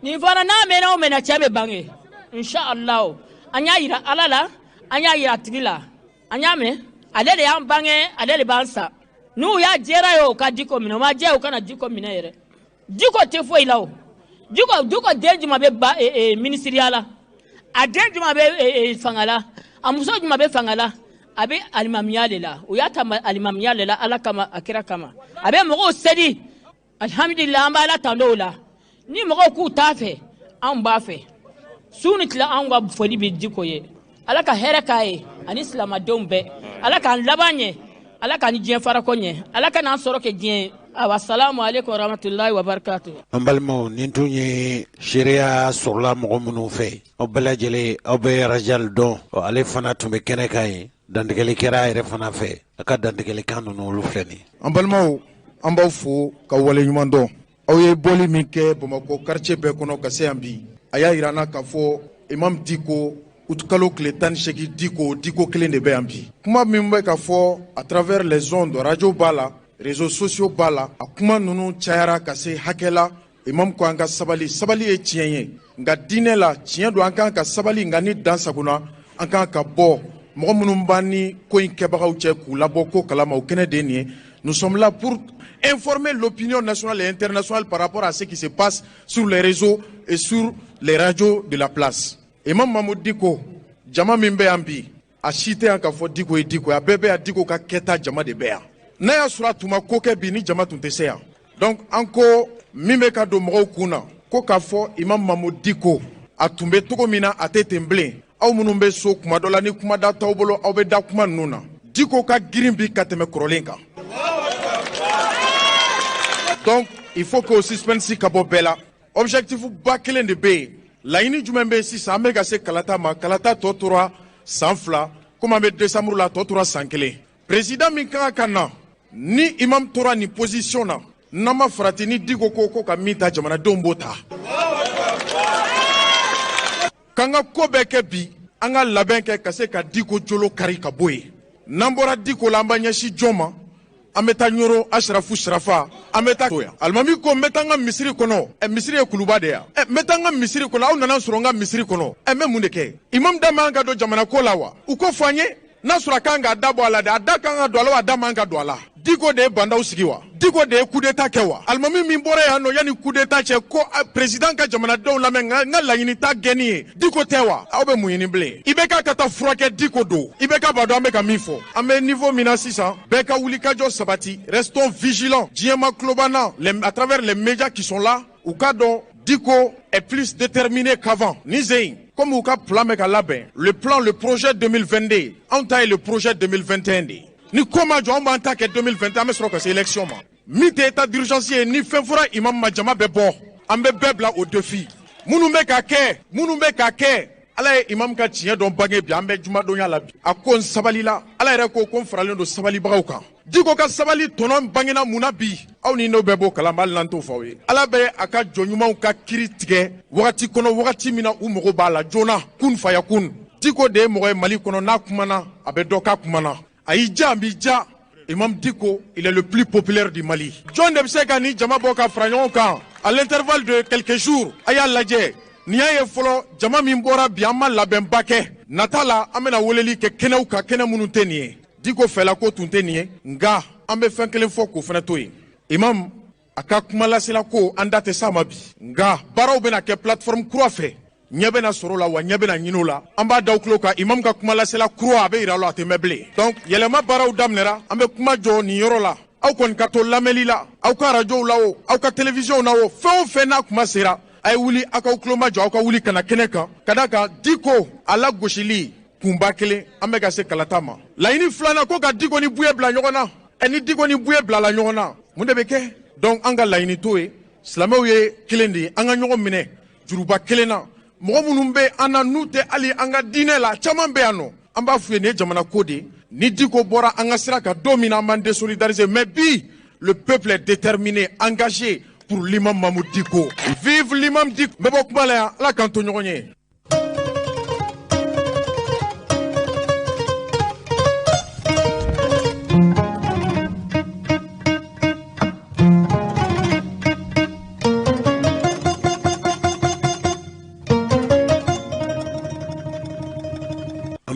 ni fana na me na o me na cheme bange inshallah anya ira alala anya ira tigila anya me alele ya bange alele bansa nu ya jera yo ka diko mina ma je o kana diko mina yere diko te foi lawo diko deji ma be ba ministeriala a den juma be fangala a muso juma be fangala abe alimamiya de la o y'a ta alimamiya de la ala kama akira kama abe mɔgɔw sedi alhamdulillah an b'a la tan dɔw la ni mɔgɔw k'u t'a fɛ an b'a fɛ su ni tila an ka foli bɛ Diko ye ala ka hɛrɛ k'a ye ani silamadenw bɛɛ ala k'an laban ɲɛ ala k'an ni diɲɛ farako ɲɛ ala ka n'an sɔrɔ kɛ diɲɛ assalamu alaikum warahmatullahi wabarakatuh. An balimaw nin tun ye seereya sɔrɔla mɔgɔ minnu fɛ aw bɛɛ lajɛlen aw bɛ rajal dɔn ale fana tun bɛ kɛnɛ kan ye dantigɛli kɛra a yɛrɛ fana fɛ a ka dantigɛlikan ninnu olu filɛ nin. An balimaw an b'aw fo ka wale ɲuman dɔn aw ye bɔli min kɛ Bamakɔ quartier bɛɛ kɔnɔ ka se yan bi a y'a yira an na k'a fɔ Imam Diko utukalo tile 18 Diko kelen de bɛ yan bi kuma min bɛ ka fɔ à travers les ondes radio b'a la réseaux sociaux b'a la a kuma ninnu cayara ka se hakɛ la Imam ko an ka sabali ye tiɲɛ ye nka diinɛ la tiɲɛ don an kan ka sabali nka ni dansagona an kan ka bɔ mɔgɔ minnu b'an ni ko in kɛbagaw cɛ k'u labɔ ko kalama o kɛnɛ de nin ye nous sommes là pour informer l'opinion nationale et internationale par rapport à ce qui se passe sur les réseaux et sur les radios de la place. Imam Mahmoud Diko jama min bɛ yan bi a si tɛ yan ka fɔ Diko ye Diko ye a bɛɛ bɛ yan Diko ka kɛta jama de bɛ yan n'a y'a sɔrɔ a tun ma ko kɛ bi ni jama tun tɛ se yan donc an ko min bɛ ka don mɔgɔw kun na ko k'a fɔ Imam Mahmoud Diko a tun bɛ cogo min na a tɛ ten bilen aw minnu bɛ so kuma dɔ la ni kuma da t'aw bolo aw bɛ da kuma ninnu na Diko ka girin bi ka tɛmɛ kɔrɔlen kan donc il faut que o suspense ka bɔ bɛɛ la objectif ba kelen de bɛ yen laɲini jumɛn bɛ yen sisan an bɛ ka se kalata ma kalata tɔ tora san 2 komi an bɛ décembre la tɔ tora san 1 président min kan ka na ni imam tora ni position na n'an ma farati ni Diko ko ka min ta jamanadenw b'o ta k'an ka ko bɛɛ kɛ bi an ka labɛn kɛ ka se ka Diko jolo kari ka bɔ yen n'an bɔra Diko la an b'a ɲɛsin jɔn ma an bɛ taa ɲoro Ashrafu Sirafa an bɛ taa toya alimami ko n bɛ taa n ka misiri kɔnɔ misiri ye kuluba de yan n bɛ taa n ka misiri kɔnɔ aw nana sɔrɔ n ka misiri kɔnɔ n bɛ mun de kɛ imam da man ka don jamana ko la wa u ko fɔ an ye n'a sɔrɔ a kan ka da bɔ a la de a da kan ka don a la wa a da man ka don a la Diko de ye bandaw sigi wa Diko de ye coup d'état kɛ wa alimami min bɔra yan nɔ yanni coup d'état cɛ ko président ka jamanadenw lamɛn n ka laɲini ta gɛnni ye Diko tɛ wa aw bɛ mun ɲini bilen i bɛ k'a ka taa furakɛ Diko don i bɛ k'a b'a dɔn an bɛ ka min fɔ an bɛ niveau min na sisan bɛɛ ka wuli ka jɔ sabati restons vigilants diɲɛma tulo b'an na à travers les médias qui sont là u k'a dɔn Diko est plus déterminé qu'avant ni Zeyn comme u ka plan bɛ ka labɛn le projet 2022 anw ta ye le projet 2021 de ye ni ko ma jɔ an b'an ta kɛ 2021 an bɛ sɔrɔ ka se élection ma min tɛ état d'urgence ye ni fɛn fɔra imam ma jama bɛ bɔ an bɛ bɛɛ bila au défi minnu bɛ ka kɛ ala ye imam ka tiɲɛ dɔn bange bi an bɛ jumadonya la bi a ko n sabalila ala yɛrɛ ko n faralen don sabalibagaw kan Diko ka sabali tɔnɔ bangena mun na bi aw ni n'o bɛɛ b'o kalama hali n'an t'o fɔ aw ye ala bɛ a ka jɔn ɲumanw ka kiri tigɛ wagati kɔnɔ wagati min na u mago b'a la joona kun fayakun Diko de ye mɔgɔ ye Mali kɔnɔ n'a kumana a bɛ dɔ k'a kumana a y'i ja a b'i ja Imam Diko il est le plus populaire du Mali jɔn de bɛ se ka ni jama bɔ ka fara ɲɔgɔn kan à l'intervalle de quelques jours a y'a lajɛ nin y'a ye fɔlɔ jama min bɔra bi an ma labɛnba kɛ nata la an bɛna weleli kɛ kɛnɛw kan kɛnɛ minnu tɛ nin ye Diko fɛla ko tun tɛ nin ye nka an bɛ fɛn kelen fɔ k'o fana to yen imam a ka kumalasela ko an da tɛ s'a ma bi nka baaraw bɛna kɛ plateforme kura fɛ ɲɛ bɛna sɔrɔ la wa ɲɛ bɛna ɲini o la an b'a da aw tulo kan imam ka kumalasela kura a bɛ yira la a tɛ mɛn bilen donc yɛlɛma baaraw daminɛra an bɛ kuma jɔ nin yɔrɔ la aw kɔni ka to lamɛnli la aw ka radiow la o aw ka télévision na o fɛn o fɛn n'a kuma sera a ye wuli aw k'aw tulo majɔ aw ka wuli ka na kɛnɛ kan ka da kan Diko a lagosili kunba kelen an bɛ ka se kalata ma laɲini filanan ko ka Diko ni Buye bila ɲɔgɔn na ni Diko ni Buye bilala ɲɔgɔn na mun de bɛ kɛ donc an ka laɲini t'o ye silamɛw ye kelen de ye an ka ɲɔgɔn minɛ juruba kelen na mɔgɔ minnu bɛ an na n'u tɛ hali an ka diinɛ la caman bɛ yan nɔ an b'a f'u ye nin ye jamana ko de ye ni Diko bɔra an ka sira kan don min na an b'an désolidariser mais bi le peuple est déterminé engagé pour l'imam Mahmoud Diko vive l'imam Diko n bɛ bɔ kuma la yan ala k'an to ɲɔgɔn ye.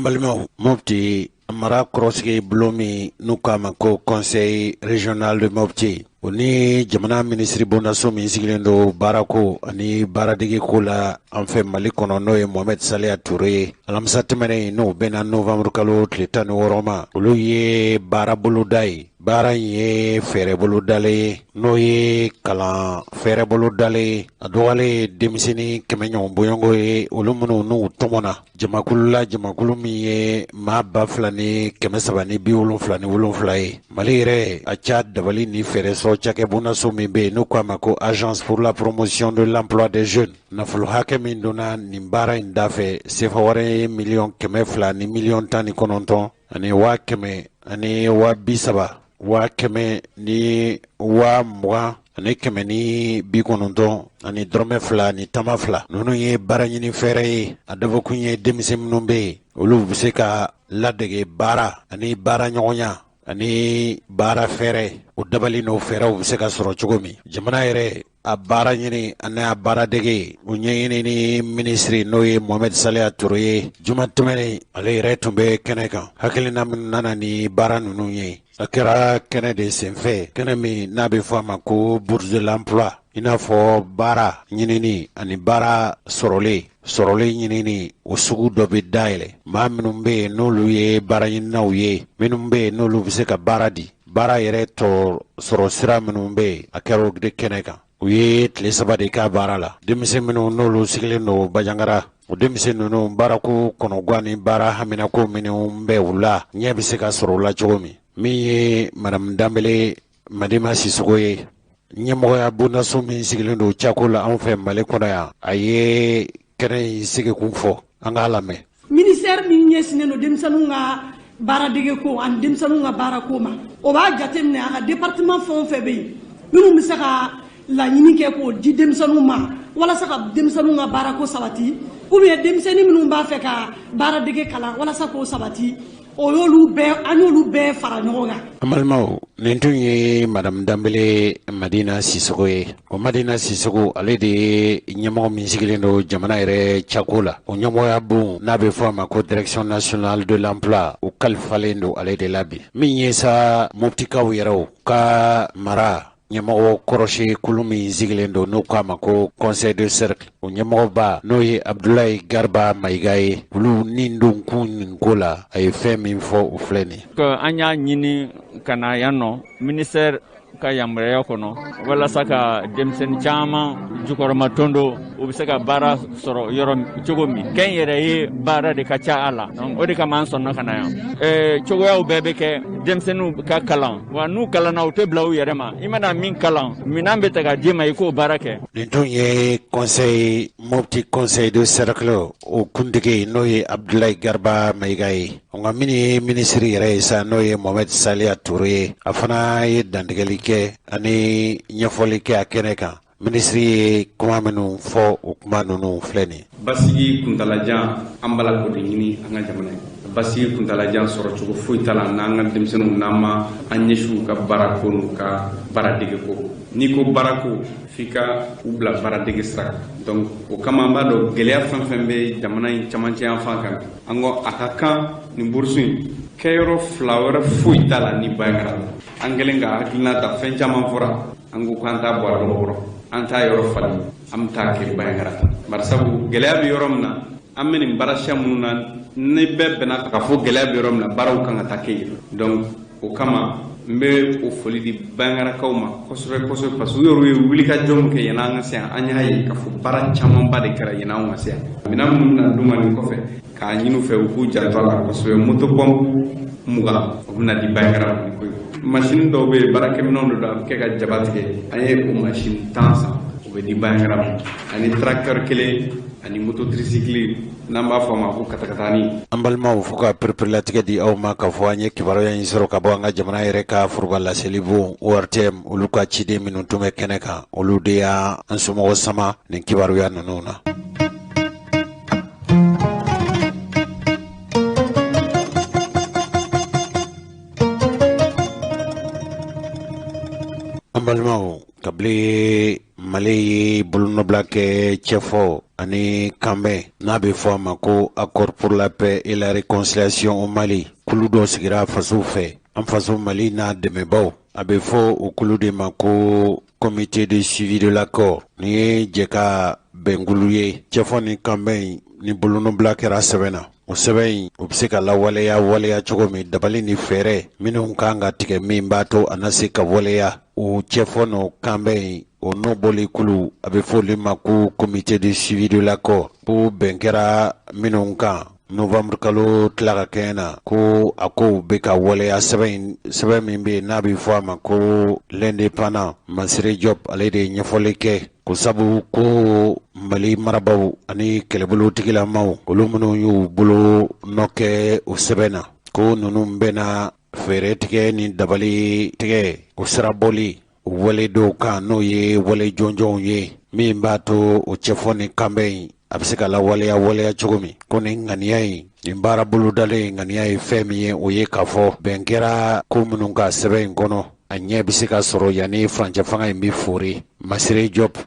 balimaw Mopti mara kɔrɔsigi bolo min n'u k'a ma ko conseil régional de Mopti o ni jamana minisiri bondaso min sigilen do baarako ani baaradege ko la an fɛ Mali kɔnɔ n'o ye Mohamed Saliya Toure ye alamisa tɛmɛnen n'o bɛnna novembre kalo tile 16 ma olu ye baara boloda ye baara in ye fɛɛrɛ bolodalen ye n'o ye kalan fɛɛrɛ bolodalen ye a dɔgɔyalen denmisɛnnin 100 ɲɔgɔn bɔɲɔgɔnko ye olu minnu n'u tɔmɔna jamakulu min ye maa 2,377 ye Mali yɛrɛ a ca dabali ni fɛɛrɛ sɔrɔ cakɛbondaso min bɛ yen n'u k'a ma ko agence pour la promotion de l'emploi des jeunes nafolo hakɛ min donna nin baara in da fɛ sefa wɛrɛ ye $200,000 ni $19,000 ani $100,000 ani $30,000 $100,000 ni $20,000 ani $100 ni $90 ani $2 ni $10 ninnu ye baara ɲini fɛɛrɛ ye a dabɔkun ye denmisɛn minnu bɛ yen olu bɛ se ka ladege baara ani baara ɲɔgɔnya ani baara fɛɛrɛ o dabali n'o fɛɛrɛw bɛ se ka sɔrɔ cogo min jamana yɛrɛ a baara ɲini ani a baara dege o ɲɛɲini ni minisiri n'o ye Mohamed Saliya Toure ye juma tɛmɛnen ale yɛrɛ tun bɛ kɛnɛ kan hakilina min nana ni baara ninnu ye a kɛra kɛnɛ de senfɛ kɛnɛ min n'a bɛ fɔ a ma ko bourse de l'emploi i n'a fɔ baara ɲinini ani baara sɔrɔlen ɲinini o sugu dɔ bɛ dayɛlɛ maa minnu bɛ yen n'olu ye baara ɲininaw ye minnu bɛ yen n'olu bɛ se ka baara di baara yɛrɛ tɔ sɔrɔ sira minnu bɛ yen a kɛra o de kɛnɛ kan u ye tile 3 de k'a baara la denmisɛn minnu n'olu sigilen don Bajangara o denmisɛn ninnu baarako kɔnɔguwan ni baara haminako minnu bɛ u la ɲɛ bɛ se ka sɔrɔ u la cogo min ye Madame Danbele Madima Sisoko ye ɲɛmɔgɔya bondaso min sigilen don cako la an fɛ Mali kɔnɔ yan a ye kɛnɛ in sigikun fɔ an k'a lamɛn. Ministère min ɲɛsinnen don denmisɛnninw ka baaradege ko ani denmisɛnninw ka baarako ma o b'a jateminɛ a ka département fɛn o fɛn bɛ yen minnu bɛ se ka laɲini kɛ k'o di denmisɛnninw ma walasa ka denmisɛnninw ka baarako sabati ou bien denmisɛnnin minnu b'a fɛ ka baaradege kalan walasa k'o sabati o y'olu bɛɛ an y'olu bɛɛ fara ɲɔgɔn kan. An balimaw nin tun ye Madame Danbele Madina Sisoko ye o Madina Sisoko ale de ye ɲɛmɔgɔ min sigilen don jamana yɛrɛ cako la o ɲɛmɔgɔya bon n'a bɛ fɔ a ma ko direction nationale de l'emploi o kalifalen don ale de la bi min ye sa moptikaw yɛrɛw ka mara ɲɛmɔgɔ kɔrɔsi kulu min sigilen don n'o k'a ma ko conseil de cercle o ɲɛmɔgɔba n'o ye Abdoulaye Garba Mayiga ye olu ni don kun nin ko la a ye fɛn min fɔ o filɛ nin an y'a ɲini ka na yan nɔ ministère ka yamaruya kɔnɔ walasa ka denmisɛnnin caman jukɔrɔma tondo u bɛ se ka baara sɔrɔ yɔrɔ cogo min kɛn yɛrɛ ye baara de ka ca a la o de kama an sɔnna ka na yan cogoyaw bɛɛ bɛ kɛ denmisɛnninw ka kalan wa n'u kalanna u tɛ bila u yɛrɛ ma i mana min kalan minɛn bɛ ta ka d'i ma i k'o baara kɛ. nin tun ye Mopti conseil de cercle o kuntigi n'o ye Abdoulaye Garba Mayiga ye nka min ye minisiri yɛrɛ ye sa n'o ye Mohamed Saliya Toure ye a fana ye dantigɛli kɛ ani ɲɛfɔli kɛ a kɛnɛ kan minisiri ye kuma minnu fɔ o kuma ninnu filɛ nin basigi kuntalajan an bala k'o de ɲini an ka jamana ye basigi kuntalajan sɔrɔ cogo foyi t'a la n'an ka denmisɛnninw n'an ma an ɲɛsiw ka baara ko n'u ka baaradege ko n'i ko baara ko f'i ka u bila baaradege sira kan donc o kama an b'a dɔn gɛlɛya fɛn fɛn bɛ jamana in camancɛ yan fan kan an ko a ka kan nin burusu in kɛyɔrɔ fila wɛrɛ foyi t'a la ni Bayangara la an kɛlen ka hakilina ta fɛn caman fɔra an ko k'an t'a bɔ a dɔn kɔrɔ an t'a yɔrɔ falen an bɛ taa kɛ Bayangara bari sabu gɛlɛya bɛ yɔrɔ min na an bɛ nin baarasiya minnu na ni bɛɛ bɛnna k'a fɔ gɛlɛya bɛ yɔrɔ min na baaraw kan ka taa kɛ yen donc o kama n bɛ o foli di Bayangarakaw ma kosɛbɛ kosɛbɛ parce que u yɛrɛ ye wulikajɔ min kɛ yanni an ka se yan an y'a ye k'a fɔ baara camanba de kɛra yanni an ka se yan minɛn minnu na d'u ma nin kɔfɛ k'a ɲini u fɛ u k'u janto a la kosɛbɛ moto pompe 20 o bɛ na di Bayangara ma nin ko ye machine dɔw bɛ yen baarakɛminɛnw dɔ don a bɛ kɛ ka jaba tigɛ an ye o machine 10 san o bɛ di Bayangara ma ani tracteur kelen ani moto tricycle n'an b'a fɔ a ma ko katakatani. An balimaw fo ka perepere di aw ma k'a fɔ an ye kibaruya in sɔrɔ ka bɔ an ka jamana yɛrɛ ka furuba laseli bon ORTM olu ka ciden minnu tun bɛ kɛnɛ kan olu de y'a an somɔgɔw sama nin kibaruya ninnu na. An balimaw kabili Mali ye bolonɔbila kɛ cɛfɔ ani kanbɛn n'a bɛ fɔ a ma ko accord pour la paix et la réconciliation au Mali kulu dɔ sigira fasow fɛ an faso Mali n'a dɛmɛbaw a bɛ fɔ o kulu de ma ko comité de suivi de l'accord ni ye jɛ ka bɛnkulu ye cɛfɔ ni kanbɛn ni bolonɔbila kɛra sɛbɛn na o sɛbɛn in o bɛ se ka lawaleya cogo min dabali ni fɛɛrɛ minnu kan ka tigɛ min b'a to a na se ka waleya o cɛfɔ n'o kanbɛn o n'o bɔli kulu a bɛ fɔ olu ma ko comité de suivi de l'accord ko bɛn kɛra minnu kan novembre kalo tila ka kɛɲɛ na ko a kow bɛ ka waleya sɛbɛn min bɛ yen n'a bɛ fɔ a ma ko l'indépendant Masire Diop ale de ye ɲɛfɔli kɛ ko sabu ko Mali marabaw ani kɛlɛbolotigilamaw olu minnu y'u bolo nɔ kɛ o sɛbɛn na ko ninnu bɛna fɛɛrɛ tigɛ ni dabali tigɛ o sirabɔli o wale dɔw kan n'o ye wale jɔnjɔnw ye min b'a to o cɛfɔ ni kanbɛn a bɛ se ka lawaleya cogo min ko nin ŋaniya in nin baara bolodalen ŋaniya ye fɛn min ye o ye k'a fɔ bɛn kɛra ko minnu ka sɛbɛn in kɔnɔ a ɲɛ bɛ se ka sɔrɔ yanni furancɛ fanga in bɛ fori Masire Diop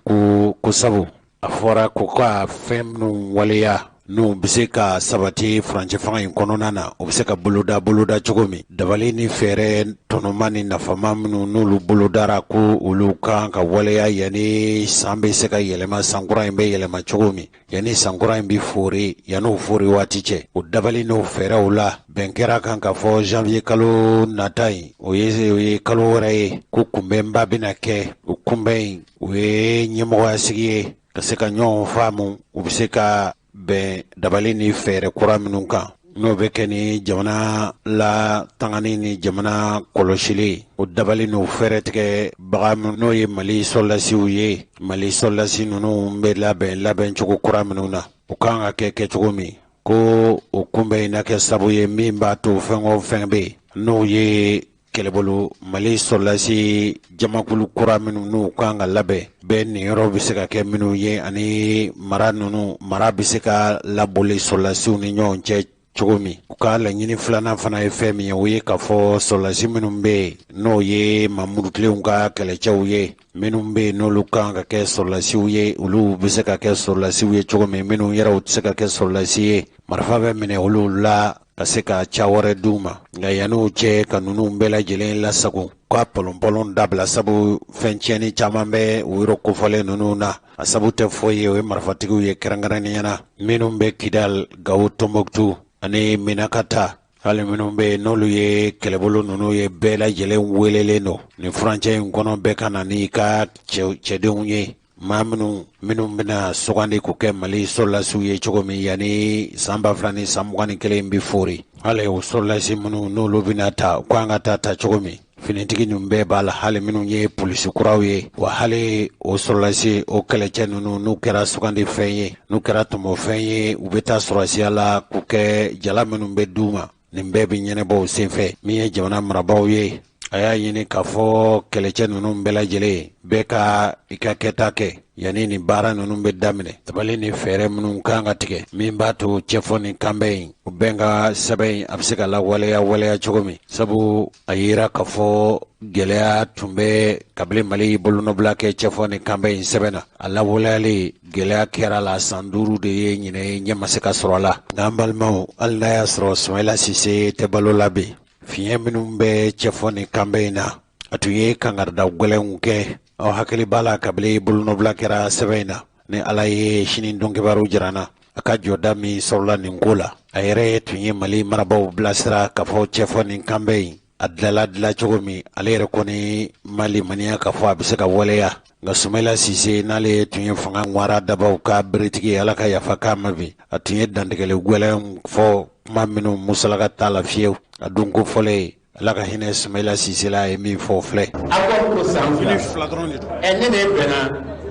ko sabu a fɔra ko ka fɛn minnu waleya n'u bɛ se ka sabati furancɛ fanga in kɔnɔna na o bɛ se ka boloda cogo min dabali ni fɛɛrɛ tɔnɔma ni nafama minnu n'olu bolodara ko olu kan ka waleya yanni san bɛ se ka yɛlɛma sankura in bɛ yɛlɛma cogo min yanni sankura in bɛ fori yanni o fori waati cɛ o dabali n'o fɛɛrɛw la bɛn kɛra kan ka fɔ janvier kalo nata in o ye kalo wɛrɛ ye ko kunbɛnba bɛna kɛ o kunbɛn in o ye ɲɛmɔgɔya sigi ye ka se ka ɲɔgɔn faamu u bɛ se ka bɛn dabali ni fɛɛrɛ kura minnu kan n'o bɛ kɛ ni jamana la tangani ni jamana kɔlɔsili o dabali n'o fɛɛrɛ tigɛ baga n'o ye Mali sɔrɔdasiw ye Mali sɔrɔdasi ninnu bɛ labɛn cogo kura minnu na o kan ka kɛ cogo min ko o kunbɛn in na kɛ sabu ye min b'a to fɛn o fɛn bɛ yen n'o ye kɛlɛbolo Mali sɔrɔdasi jamakulu kura minnu n'u kan ka labɛn bɛɛ nin yɔrɔ bɛ se ka kɛ minnu ye ani mara bɛ se ka labɔli sɔrɔdasiw ni ɲɔgɔn cɛ cogo min u ka laɲini filanan fana ye fɛn min ye o ye k'a fɔ sɔrɔdasi minnu bɛ yen n'o ye Mamudu Tilenw ka kɛlɛcɛw ye minnu bɛ yen n'olu kan ka kɛ sɔrɔdasiw ye olu bɛ se ka kɛ sɔrɔdasiw ye cogo min minnu yɛrɛ tɛ se ka kɛ sɔrɔdasi ye marifa bɛ minɛ olu la ka se ka ca wɛrɛ d'u ma nka yan'o cɛ ka ninnu bɛɛ lajɛlen lasago ka pɔlɔnpɔlɔn dabila sabu fɛn tiɲɛni caman bɛ o yɔrɔ kofɔlen ninnu na a sabu tɛ foyi ye o ye marifatigiw ye kɛrɛnkɛrɛnnenya na minnu bɛ Kidal Gawo Tombouctou ani Minakata hali minnu bɛ yen n'olu ye kɛlɛbolo ninnu ye bɛɛ lajɛlen welelen don nin furancɛ in kɔnɔ bɛɛ ka na n'i ka cɛdenw ye maa minnu bɛna sugandi k'o kɛ Mali sɔrɔdasiw ye cogo min yanni san 2021 bɛ fori hali o sɔrɔdasi minnu n'olu bɛna ta ko an ka ta cogo min finitigi ninnu bɛɛ b'a la hali minnu ye polisi kuraw ye wa hali o sɔrɔdasi o kɛlɛcɛ ninnu n'u kɛra sugandi fɛn ye n'u kɛra tɔmɔfɛn ye u bɛ taa sɔrɔdasiya la k'u kɛ jala minnu bɛ d'u ma nin bɛɛ bɛ ɲɛnabɔ o senfɛ min ye jamana marabaaw ye a y'a ɲini k'a fɔ kɛlɛcɛ ninnu bɛɛ lajɛlen bɛɛ ka i ka kɛta kɛ yanni nin baara ninnu bɛ daminɛ tabali ni fɛɛrɛ minnu kan ka tigɛ min b'a to cɛfɔ ni kanbɛn in o bɛn ka sɛbɛn in a bɛ se ka lawaleya cogo min sabu a yira k'a fɔ gɛlɛya tun bɛ kabini Mali bolonɔbila kɛ cɛfɔ ni kanbɛn in sɛbɛn na a lawaleyali gɛlɛya kɛra la san 5 de ye ɲinɛ ɲɛ ma se ka sɔrɔ a la nka an balimaw hali n'a y'a sɔrɔ Sumayila Sise tɛ balo la bi fiɲɛ minnu bɛ cɛfɔ ni kanbɛn in na a tun ye kangarida gɛlɛnw kɛ aw hakili b'a la kabini bolonɔbila kɛra sɛbɛn in na ni Ala ye sini dɔn kibaru jira n na a ka jɔda min sɔrɔla nin ko la a yɛrɛ tun ye Mali marabaw bilasira k'a fɔ cɛfɔ ni kanbɛn in a dilan cogo min ale yɛrɛ kɔni ma limaniya k'a fɔ a bɛ se ka waleya nka Sumayila Sise n'ale tun ye fanga ŋwara dabaw ka beretigi Ala ka yafa k'a ma bi a tun ye dantigɛli gɛlɛnw fɔ kuma minnu musalaka t'a la fiyewu a dun ko fɔlen Ala ka hinɛ Sumayila Sise la ye min fɔ filɛ accord ko san fila dɔrɔn de don ne de bɛnna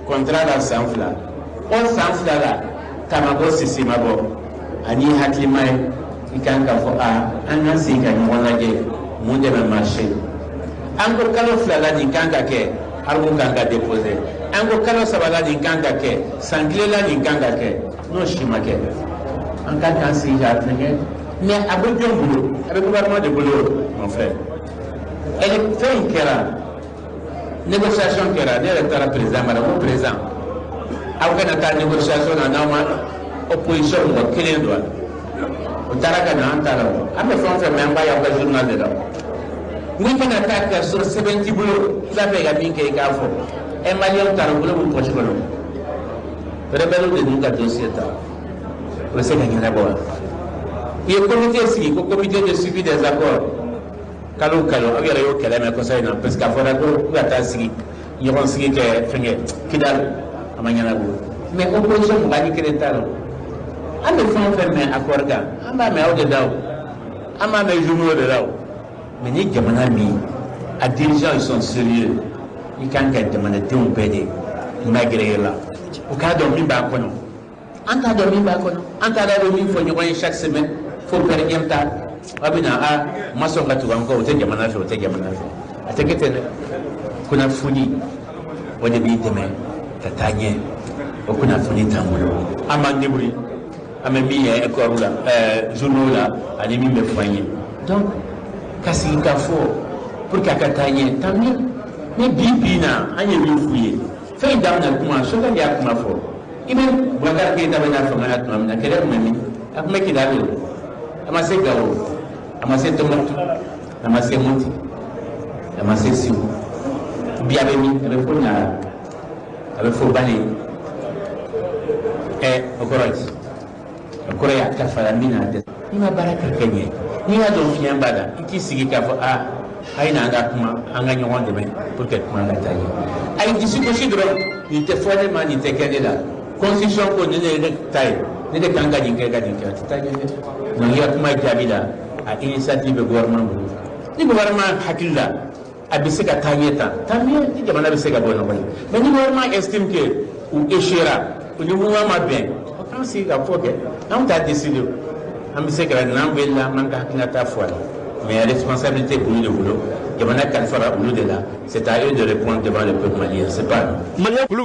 contrat la san fila o san fila la kama bɔ Sise ma bɔ ani hakilima ye i kan ka fɔ an ka segin ka ɲɔgɔn lajɛ mun de bɛ marché an ko kalo fila la nin kan ka kɛ harmu kan ka déposer an ko kalo saba la nin kan ka kɛ san kelen la nin kan ka kɛ n'o si ma kɛ an ka kan sigi k'a fɛngɛ mais a bɛ jɔn bolo a bɛ gouvernement de bolo mon frère fɛn kɛra négociation kɛra ne yɛrɛ taara président ma la ko président aw kana taa négociation na n'aw ma opposition mɔgɔ kelen don o taara ka na an ta la an bɛ fɛn o fɛn mɛn an b'a y'aw ka journal de la n ko i kana taa ka sɔrɔ sɛbɛn t'i bolo i b'a fɛ ka min kɛ i k'a fɔ maliyɛnw taara u bolo b'u poche kɔnɔ rebelles de n'u ka dossier ta o bɛ se ka ɲɛnabɔ wa i ye comité sigi ko comité de suivi des accords kalo kalo aw yɛrɛ y'o kɛlɛ mɛn kɔsɔ in na parce que a fɔra ko ka taa sigi ɲɔgɔn sigi kɛ fɛnkɛ kidal a ma ɲɛnabɔ mais opposition mugan ni kelen t'a la an bɛ fɛn o fɛn mɛn accord kan an b'a mɛn aw de da o an b'a mɛn journaux de la o mais ni jamana min a dirigeants ils sont sérieux i kan ka jamanadenw bɛɛ de magréer la o k'a dɔn min b'a kɔnɔ an t'a dɔn min b'a kɔnɔ an t'a dɔn min fɔ ɲɔgɔn ye chaque semaine fo pɛrɛn ta a bɛ na a ma sɔn ka tugu an kɔ o tɛ jamana fɛ o tɛ jamana fɛ a tɛ kɛ ten dɛ kunnafoni o de b'i dɛmɛ ka taa ɲɛ o kunnafoni t'an bolo an b'an débrouiller an bɛ min ye école la journaux la ani min bɛ fɔ an ye donc ka sigi ka fɔ pour que a ka taa ɲɛ tant mieux mais bi na an ye min f'u ye fɛn in daminɛ kuma Sogɛli y'a kuma fɔ i bɛ Boubacar Keïta bɛ n'a fanga tuma min na kɛlɛ tun bɛ min a tun bɛ Kidali a ma se Gao a ma se Tombouctou a ma se Mopti a ma se Siou bi a bɛ min a bɛ fɔ Ɲara a bɛ fɔ Bani o kɔrɔ di o kɔrɔ ye a kafara min na dɛ n'i ma baara kɛ ɲɛ n'i y'a dɔn fiɲɛ b'a la i k'i sigi k'a fɔ a ye n'an ka kuma an ka ɲɔgɔn dɛmɛ pour que kuma ka taa ɲɛ a ye disi gosi dɔrɔn nin tɛ fɔ ne ma nin tɛ kɛ ne la constitution ko ne de ne ta ye ne de kan ka nin kɛ ka nin kɛ a tɛ taa ɲɛ dɛ donc i ka kuma jaabi la a initiative bɛ gouvernement bolo ni gouvernement hakili la a bɛ se ka taa ɲɛ tan tant mieux ni jamana bɛ se ka bɔ ɲɔgɔn ye mais ni gouvernement estime que u échouera u ni mouvement ma bɛn o kan sigi ka fɔ kɛ an t'a décider an bɛ se ka n'an wulila an b'an ka hakilinata fɔ a la mais responsabilité b'olu de bolo jamana kalifara olu de la c'est à eux de répondre devant le peuple malien c'est pas nous.